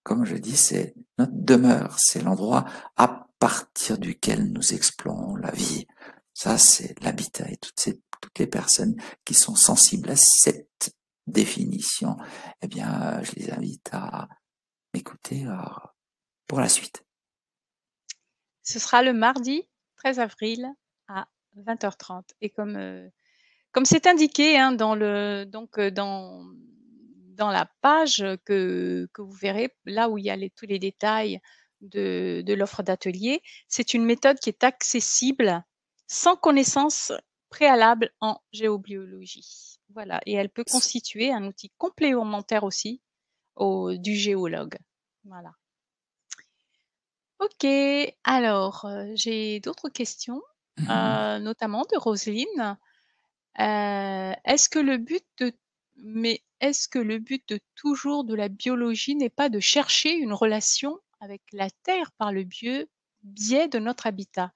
Speaker 2: comme je dis, c'est notre demeure, c'est l'endroit à partir duquel nous explorons la vie. Ça, c'est l'habitat et toutes les personnes qui sont sensibles à cette définition, eh bien, je les invite à m'écouter pour la suite.
Speaker 1: Ce sera le mardi 13 avril à 20h30 et comme c'est indiqué, hein, dans la page que vous verrez, là où il y a tous les détails de l'offre d'atelier, c'est une méthode qui est accessible sans connaissance préalable en géobiologie. Voilà, et elle peut constituer un outil complémentaire aussi du géologue. Voilà. Ok, alors j'ai d'autres questions, notamment de Roselyne. Est-ce que le but de toujours de la biologie n'est pas de chercher une relation avec la Terre par le biais de notre habitat?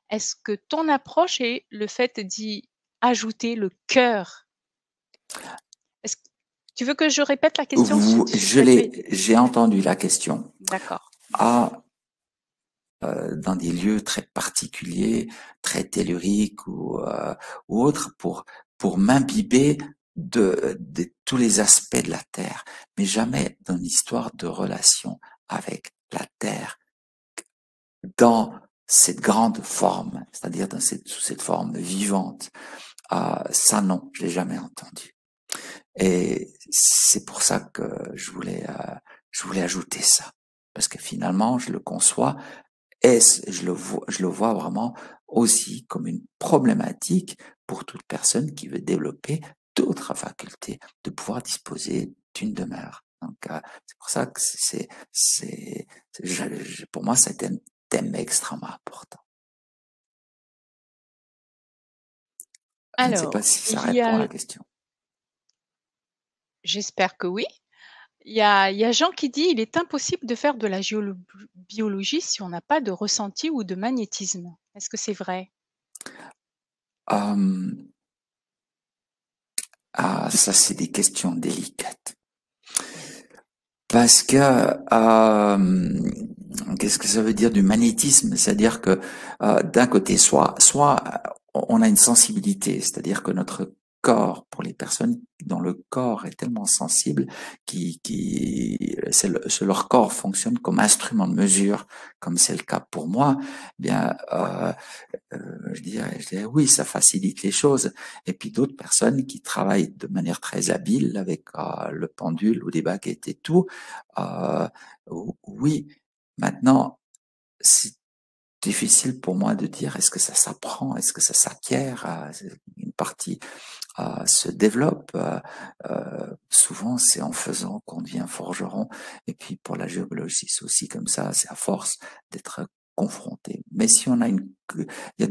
Speaker 1: Est-ce que ton approche est le fait d'y ajouter le cœur? Est-ce tu veux que je répète la question?
Speaker 2: J'ai entendu la question.
Speaker 1: D'accord.
Speaker 2: Dans des lieux très particuliers, très telluriques ou autres, pour m'imbiber de tous les aspects de la Terre, mais jamais dans l'histoire de relation avec la Terre dans cette grande forme, c'est-à-dire sous cette forme vivante. Ça non, je l'ai jamais entendu. Et c'est pour ça que je voulais ajouter ça, parce que finalement je le conçois et je le vois vraiment aussi comme une problématique pour toute personne qui veut développer d'autres facultés, de pouvoir disposer d'une demeure. Donc, c'est pour ça que pour moi, c'est un thème extrêmement important. Je ne sais pas
Speaker 1: Alors,
Speaker 2: si ça répond à la question.
Speaker 1: J'espère que oui. Il y a Jean qui dit: «Il est impossible de faire de la biologie si on n'a pas de ressenti ou de magnétisme». Est-ce que c'est vrai?
Speaker 2: Ça, c'est des questions délicates. Parce que qu'est-ce que ça veut dire du magnétisme? C'est-à-dire que d'un côté, soit on a une sensibilité, c'est-à-dire que notre corps, pour les personnes dont le corps est tellement sensible, leur corps fonctionne comme instrument de mesure, comme c'est le cas pour moi, eh bien je dirais oui, ça facilite les choses. Et puis d'autres personnes qui travaillent de manière très habile avec le pendule ou des baguettes et tout, oui. Maintenant, c'est difficile pour moi de dire est-ce que ça s'apprend, est-ce que ça s'acquiert, une partie se développe. Souvent, c'est en faisant qu'on devient forgeron. Et puis pour la géobiologie, c'est aussi comme ça, c'est à force d'être confronté. Mais si on a il y a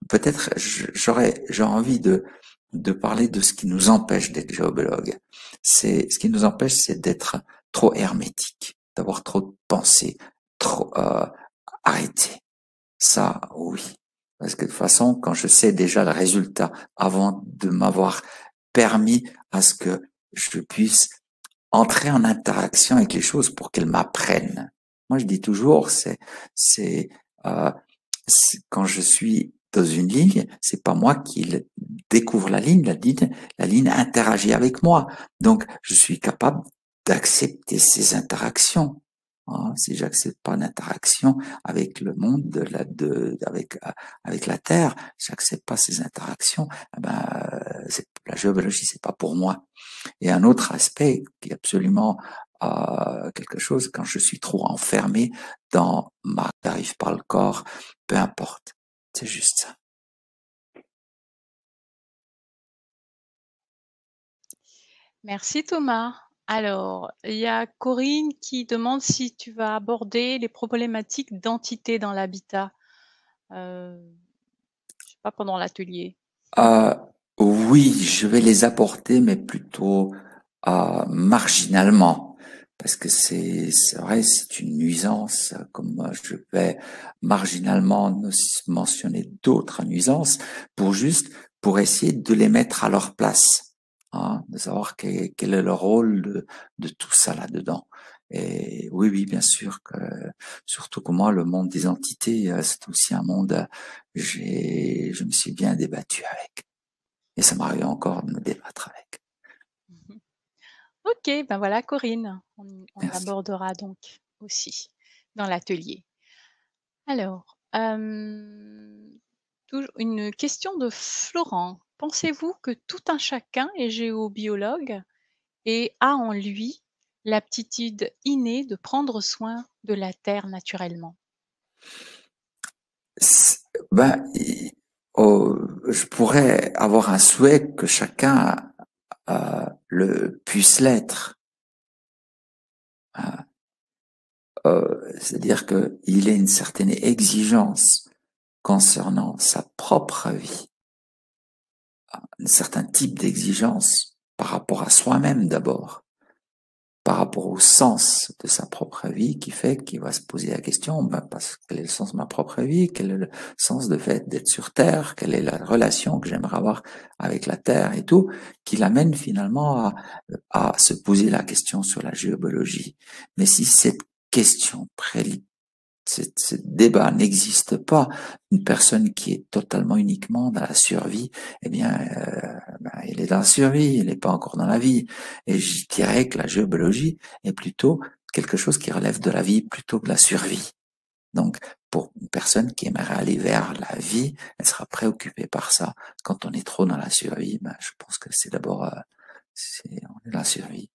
Speaker 2: peut-être j'aurais envie de parler de ce qui nous empêche d'être géobiologue. Ce qui nous empêche, c'est d'être trop hermétique, d'avoir trop de pensées, trop arrêté. Ça, oui. Parce que de toute façon, quand je sais déjà le résultat, avant de m'avoir permis à ce que je puisse entrer en interaction avec les choses pour qu'elles m'apprennent. Moi, je dis toujours, euh, quand je suis dans une ligne, c'est pas moi qui découvre la ligne interagit avec moi. Donc, je suis capable d'accepter ces interactions. hein. Si j'accepte pas d'interaction avec le monde avec la Terre, j'accepte pas ces interactions, eh ben, la géobiologie, c'est pas pour moi. Et un autre aspect qui est absolument quelque chose, quand je suis trop enfermé dans ma j'arrive par le corps, peu importe. C'est juste ça.
Speaker 1: Merci Thomas. Alors, il y a Corinne qui demande si tu vas aborder les problématiques d'entité dans l'habitat. Je sais pas, pendant l'atelier.
Speaker 2: Euh, oui, je vais les apporter, mais plutôt marginalement, parce que c'est vrai, c'est une nuisance. Comme je vais marginalement mentionner d'autres nuisances pour essayer de les mettre à leur place, hein, de savoir quel est le rôle de tout ça là-dedans. Et oui, oui, bien sûr que surtout que moi, le monde des entités, c'est aussi un monde. Je me suis bien débattu avec. Et ça m'arrive encore de me débattre avec.
Speaker 1: Mhm. Ok, ben voilà Corinne. On
Speaker 2: Merci.
Speaker 1: l'abordera donc aussi dans l'atelier. Alors, une question de Florent. Pensez-vous que tout un chacun est géobiologue et a en lui l'aptitude innée de prendre soin de la terre naturellement?
Speaker 2: Ben, je pourrais avoir un souhait que chacun le puisse l'être. Hein. C'est-à-dire qu'il ait une certaine exigence concernant sa propre vie, un certain type d'exigence par rapport à soi-même d'abord, par rapport au sens de sa propre vie qui fait qu'il va se poser la question, quel est le sens de ma propre vie, quel est le sens de fait d'être sur Terre, quelle est la relation que j'aimerais avoir avec la Terre et tout, qui l'amène finalement à se poser la question sur la géobiologie. Mais si cette question ce débat n'existe pas, une personne qui est totalement uniquement dans la survie, eh bien, il est dans la survie, il n'est pas encore dans la vie. Et je dirais que la géobiologie est plutôt quelque chose qui relève de la vie plutôt que de la survie. Donc, pour une personne qui aimerait aller vers la vie, elle sera préoccupée par ça. Quand on est trop dans la survie, je pense que c'est d'abord, on est dans la survie.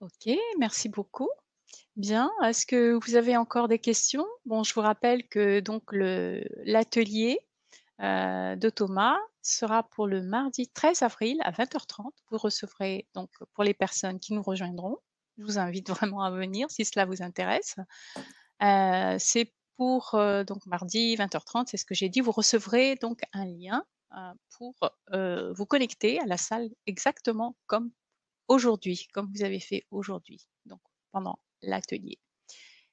Speaker 1: Ok, merci beaucoup. Bien, est-ce que vous avez encore des questions? Bon, je vous rappelle que donc l'atelier de Thomas sera pour le mardi 13 avril à 20h30. Vous recevrez donc pour les personnes qui nous rejoindront. Je vous invite vraiment à venir si cela vous intéresse. C'est pour donc mardi 20h30, c'est ce que j'ai dit. Vous recevrez donc un lien pour vous connecter à la salle exactement comme aujourd'hui, comme vous avez fait aujourd'hui, donc pendant l'atelier.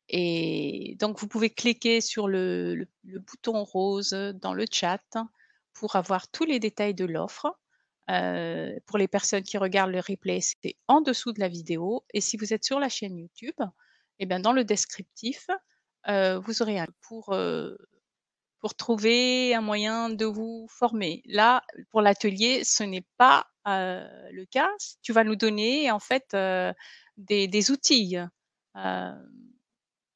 Speaker 1: Et donc, vous pouvez cliquer sur le bouton rose dans le chat pour avoir tous les détails de l'offre. Pour les personnes qui regardent le replay, c'est en dessous de la vidéo. Et si vous êtes sur la chaîne YouTube, eh bien, dans le descriptif, vous aurez un pour trouver un moyen de vous former. Là, pour l'atelier, ce n'est pas le cas. Tu vas nous donner en fait des outils. Euh,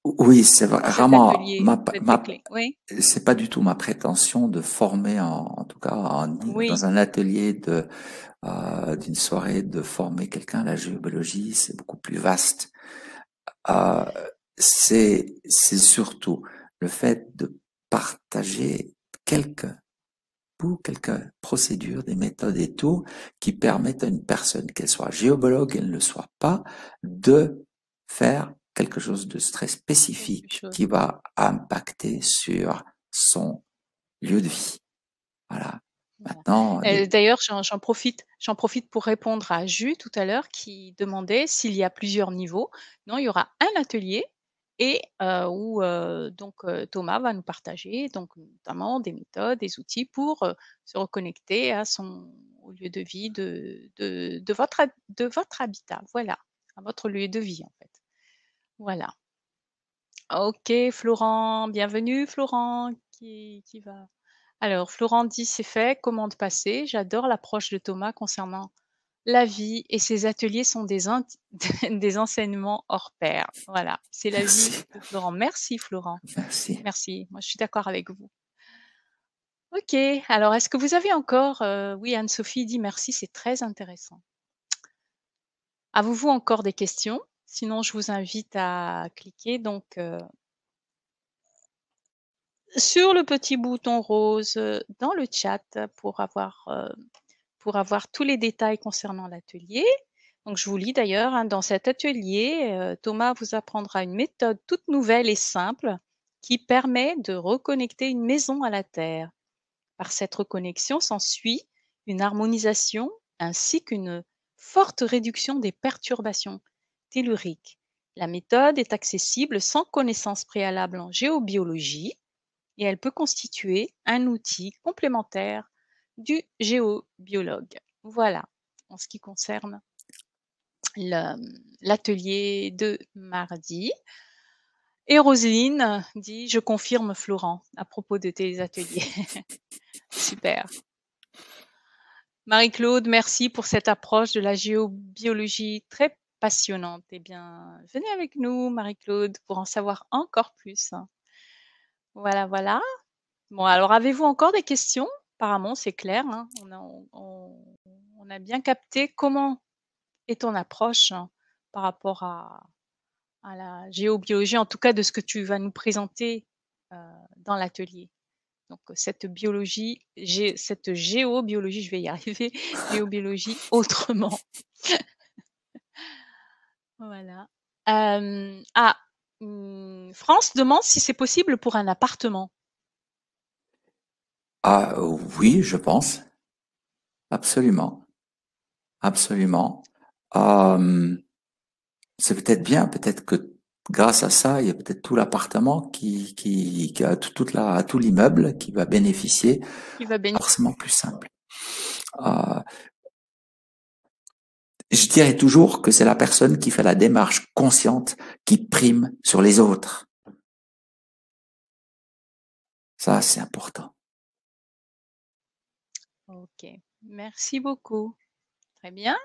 Speaker 2: Oui, c'est
Speaker 1: pour cet
Speaker 2: vraiment
Speaker 1: atelier, des clés. Oui,
Speaker 2: c'est pas du tout ma prétention de former en tout cas
Speaker 1: oui,
Speaker 2: dans un atelier d'une soirée de former quelqu'un à la géobiologie, c'est beaucoup plus vaste. Euh, c'est surtout le fait de partager quelques quelques procédures, des méthodes et tout qui permettent à une personne, qu'elle soit géobiologue, elle ne le soit pas, de faire quelque chose de très
Speaker 1: quelque
Speaker 2: spécifique
Speaker 1: chose.
Speaker 2: qui va impacter sur son lieu de vie. Voilà.
Speaker 1: Voilà.
Speaker 2: Maintenant,
Speaker 1: D'ailleurs, j'en profite pour répondre à Jus tout à l'heure qui demandait s'il y a plusieurs niveaux. Non, il y aura un atelier et où donc Thomas va nous partager donc notamment des méthodes, des outils pour se reconnecter à son au lieu de vie de votre habitat. Voilà, à votre lieu de vie en fait. Voilà. Ok, Florent, bienvenue Florent qui va. Alors, Florent dit c'est fait, commande passée. J'adore l'approche de Thomas concernant la vie et ces ateliers sont des enseignements hors pair. Voilà, c'est l'avis
Speaker 2: Merci,
Speaker 1: de Florent. Merci Florent.
Speaker 2: merci.
Speaker 1: Merci. Moi, je suis d'accord avec vous. OK, alors est-ce que vous avez encore, oui, Anne-Sophie dit: «Merci, c'est très intéressant». Avez-vous encore des questions? Sinon, je vous invite à cliquer donc, sur le petit bouton rose, dans le chat pour avoir tous les détails concernant l'atelier. Donc je vous lis d'ailleurs, hein, dans cet atelier, Thomas vous apprendra une méthode toute nouvelle et simple qui permet de reconnecter une maison à la terre. Par cette reconnexion s'ensuit une harmonisation ainsi qu'une forte réduction des perturbations telluriques. La méthode est accessible sans connaissance préalable en géobiologie et elle peut constituer un outil complémentaire du géobiologue. Voilà, en ce qui concerne l'atelier de mardi. Et Roselyne dit: «Je confirme Florent, à propos de tes ateliers». Super. Marie-Claude, merci pour cette approche de la géobiologie très passionnante. Eh bien, venez avec nous, Marie-Claude, pour en savoir encore plus. Voilà, voilà. Bon, alors avez-vous encore des questions? Apparemment, c'est clair, hein. On a bien capté comment est ton approche, hein, par rapport à la géobiologie, en tout cas de ce que tu vas nous présenter, heu, dans l'atelier. Donc, cette géobiologie, je vais y arriver, géobiologie autrement. Voilà. France demande si c'est possible pour un appartement.
Speaker 2: Ah oui, je pense. Absolument. Absolument. Euh, c'est peut-être bien, peut-être que grâce à ça, il y a peut-être tout l'appartement qui a tout l'immeuble qui va bénéficier,
Speaker 1: Qui va bénéficier.
Speaker 2: forcément plus simple. Euh, je dirais toujours que c'est la personne qui fait la démarche consciente qui prime sur les autres. Ça, c'est important.
Speaker 1: OK. Merci beaucoup. Très bien.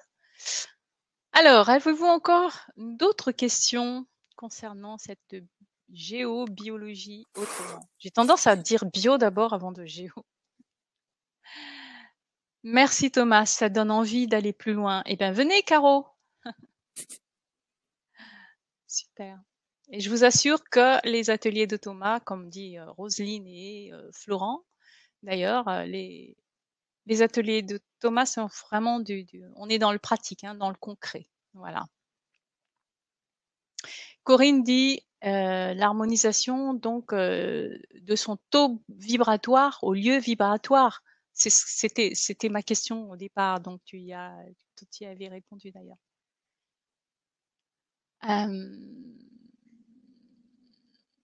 Speaker 1: Alors, avez-vous encore d'autres questions concernant cette géobiologie autrement? J'ai tendance à dire bio d'abord avant de géo. Merci Thomas, ça donne envie d'aller plus loin. Eh bien, venez Caro. Super. Et je vous assure que les ateliers de Thomas, comme dit Roselyne et Florent, d'ailleurs, les ateliers de Thomas sont vraiment on est dans le pratique, hein, dans le concret. Voilà. Corinne dit l'harmonisation donc de son taux vibratoire au lieu vibratoire. C'était ma question au départ, donc tu y avais répondu d'ailleurs.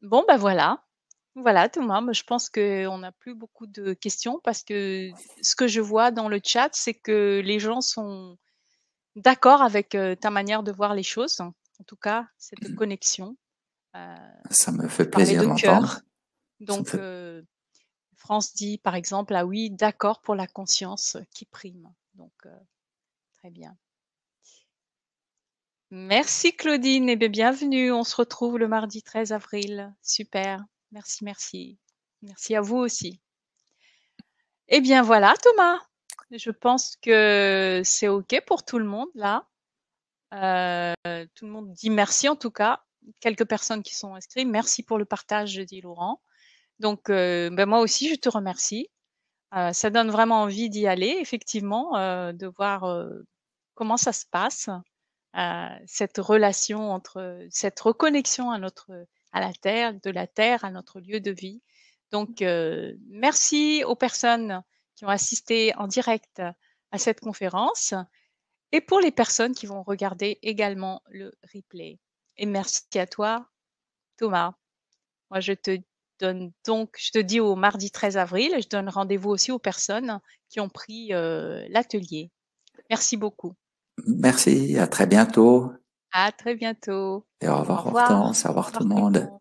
Speaker 1: Bon, ben voilà. Voilà, Thomas, moi, je pense qu'on n'a plus beaucoup de questions parce que ce que je vois dans le chat, c'est que les gens sont d'accord avec ta manière de voir les choses. En tout cas, cette connexion. Euh,
Speaker 2: Ça me
Speaker 1: Tu
Speaker 2: fait
Speaker 1: parlais
Speaker 2: plaisir
Speaker 1: de
Speaker 2: de l'entendre.
Speaker 1: cœur.
Speaker 2: Ça me
Speaker 1: Donc,
Speaker 2: fait
Speaker 1: France dit, par exemple, ah oui, d'accord pour la conscience qui prime. Donc, très bien. Merci Claudine et bienvenue. On se retrouve le mardi 13 avril. Super. Merci, merci. Merci à vous aussi. Eh bien voilà, Thomas. Je pense que c'est OK pour tout le monde là. Tout le monde dit merci en tout cas. Quelques personnes qui sont inscrites. Merci pour le partage, dit Laurent. Donc, ben moi aussi, je te remercie. Ça donne vraiment envie d'y aller, effectivement, de voir comment ça se passe, cette relation cette reconnexion à la terre, de la terre à notre lieu de vie. Donc, merci aux personnes qui ont assisté en direct à cette conférence et pour les personnes qui vont regarder également le replay. Et merci à toi, Thomas. Moi, je te dis au mardi 13 avril et je donne rendez-vous aussi aux personnes qui ont pris l'atelier. Merci beaucoup.
Speaker 2: merci, à très bientôt
Speaker 1: À très bientôt.
Speaker 2: et au
Speaker 1: Au
Speaker 2: revoir
Speaker 1: revoir.
Speaker 2: Hortense, au
Speaker 1: Au
Speaker 2: revoir tout
Speaker 1: revoir
Speaker 2: le
Speaker 1: tout le
Speaker 2: monde.
Speaker 1: monde.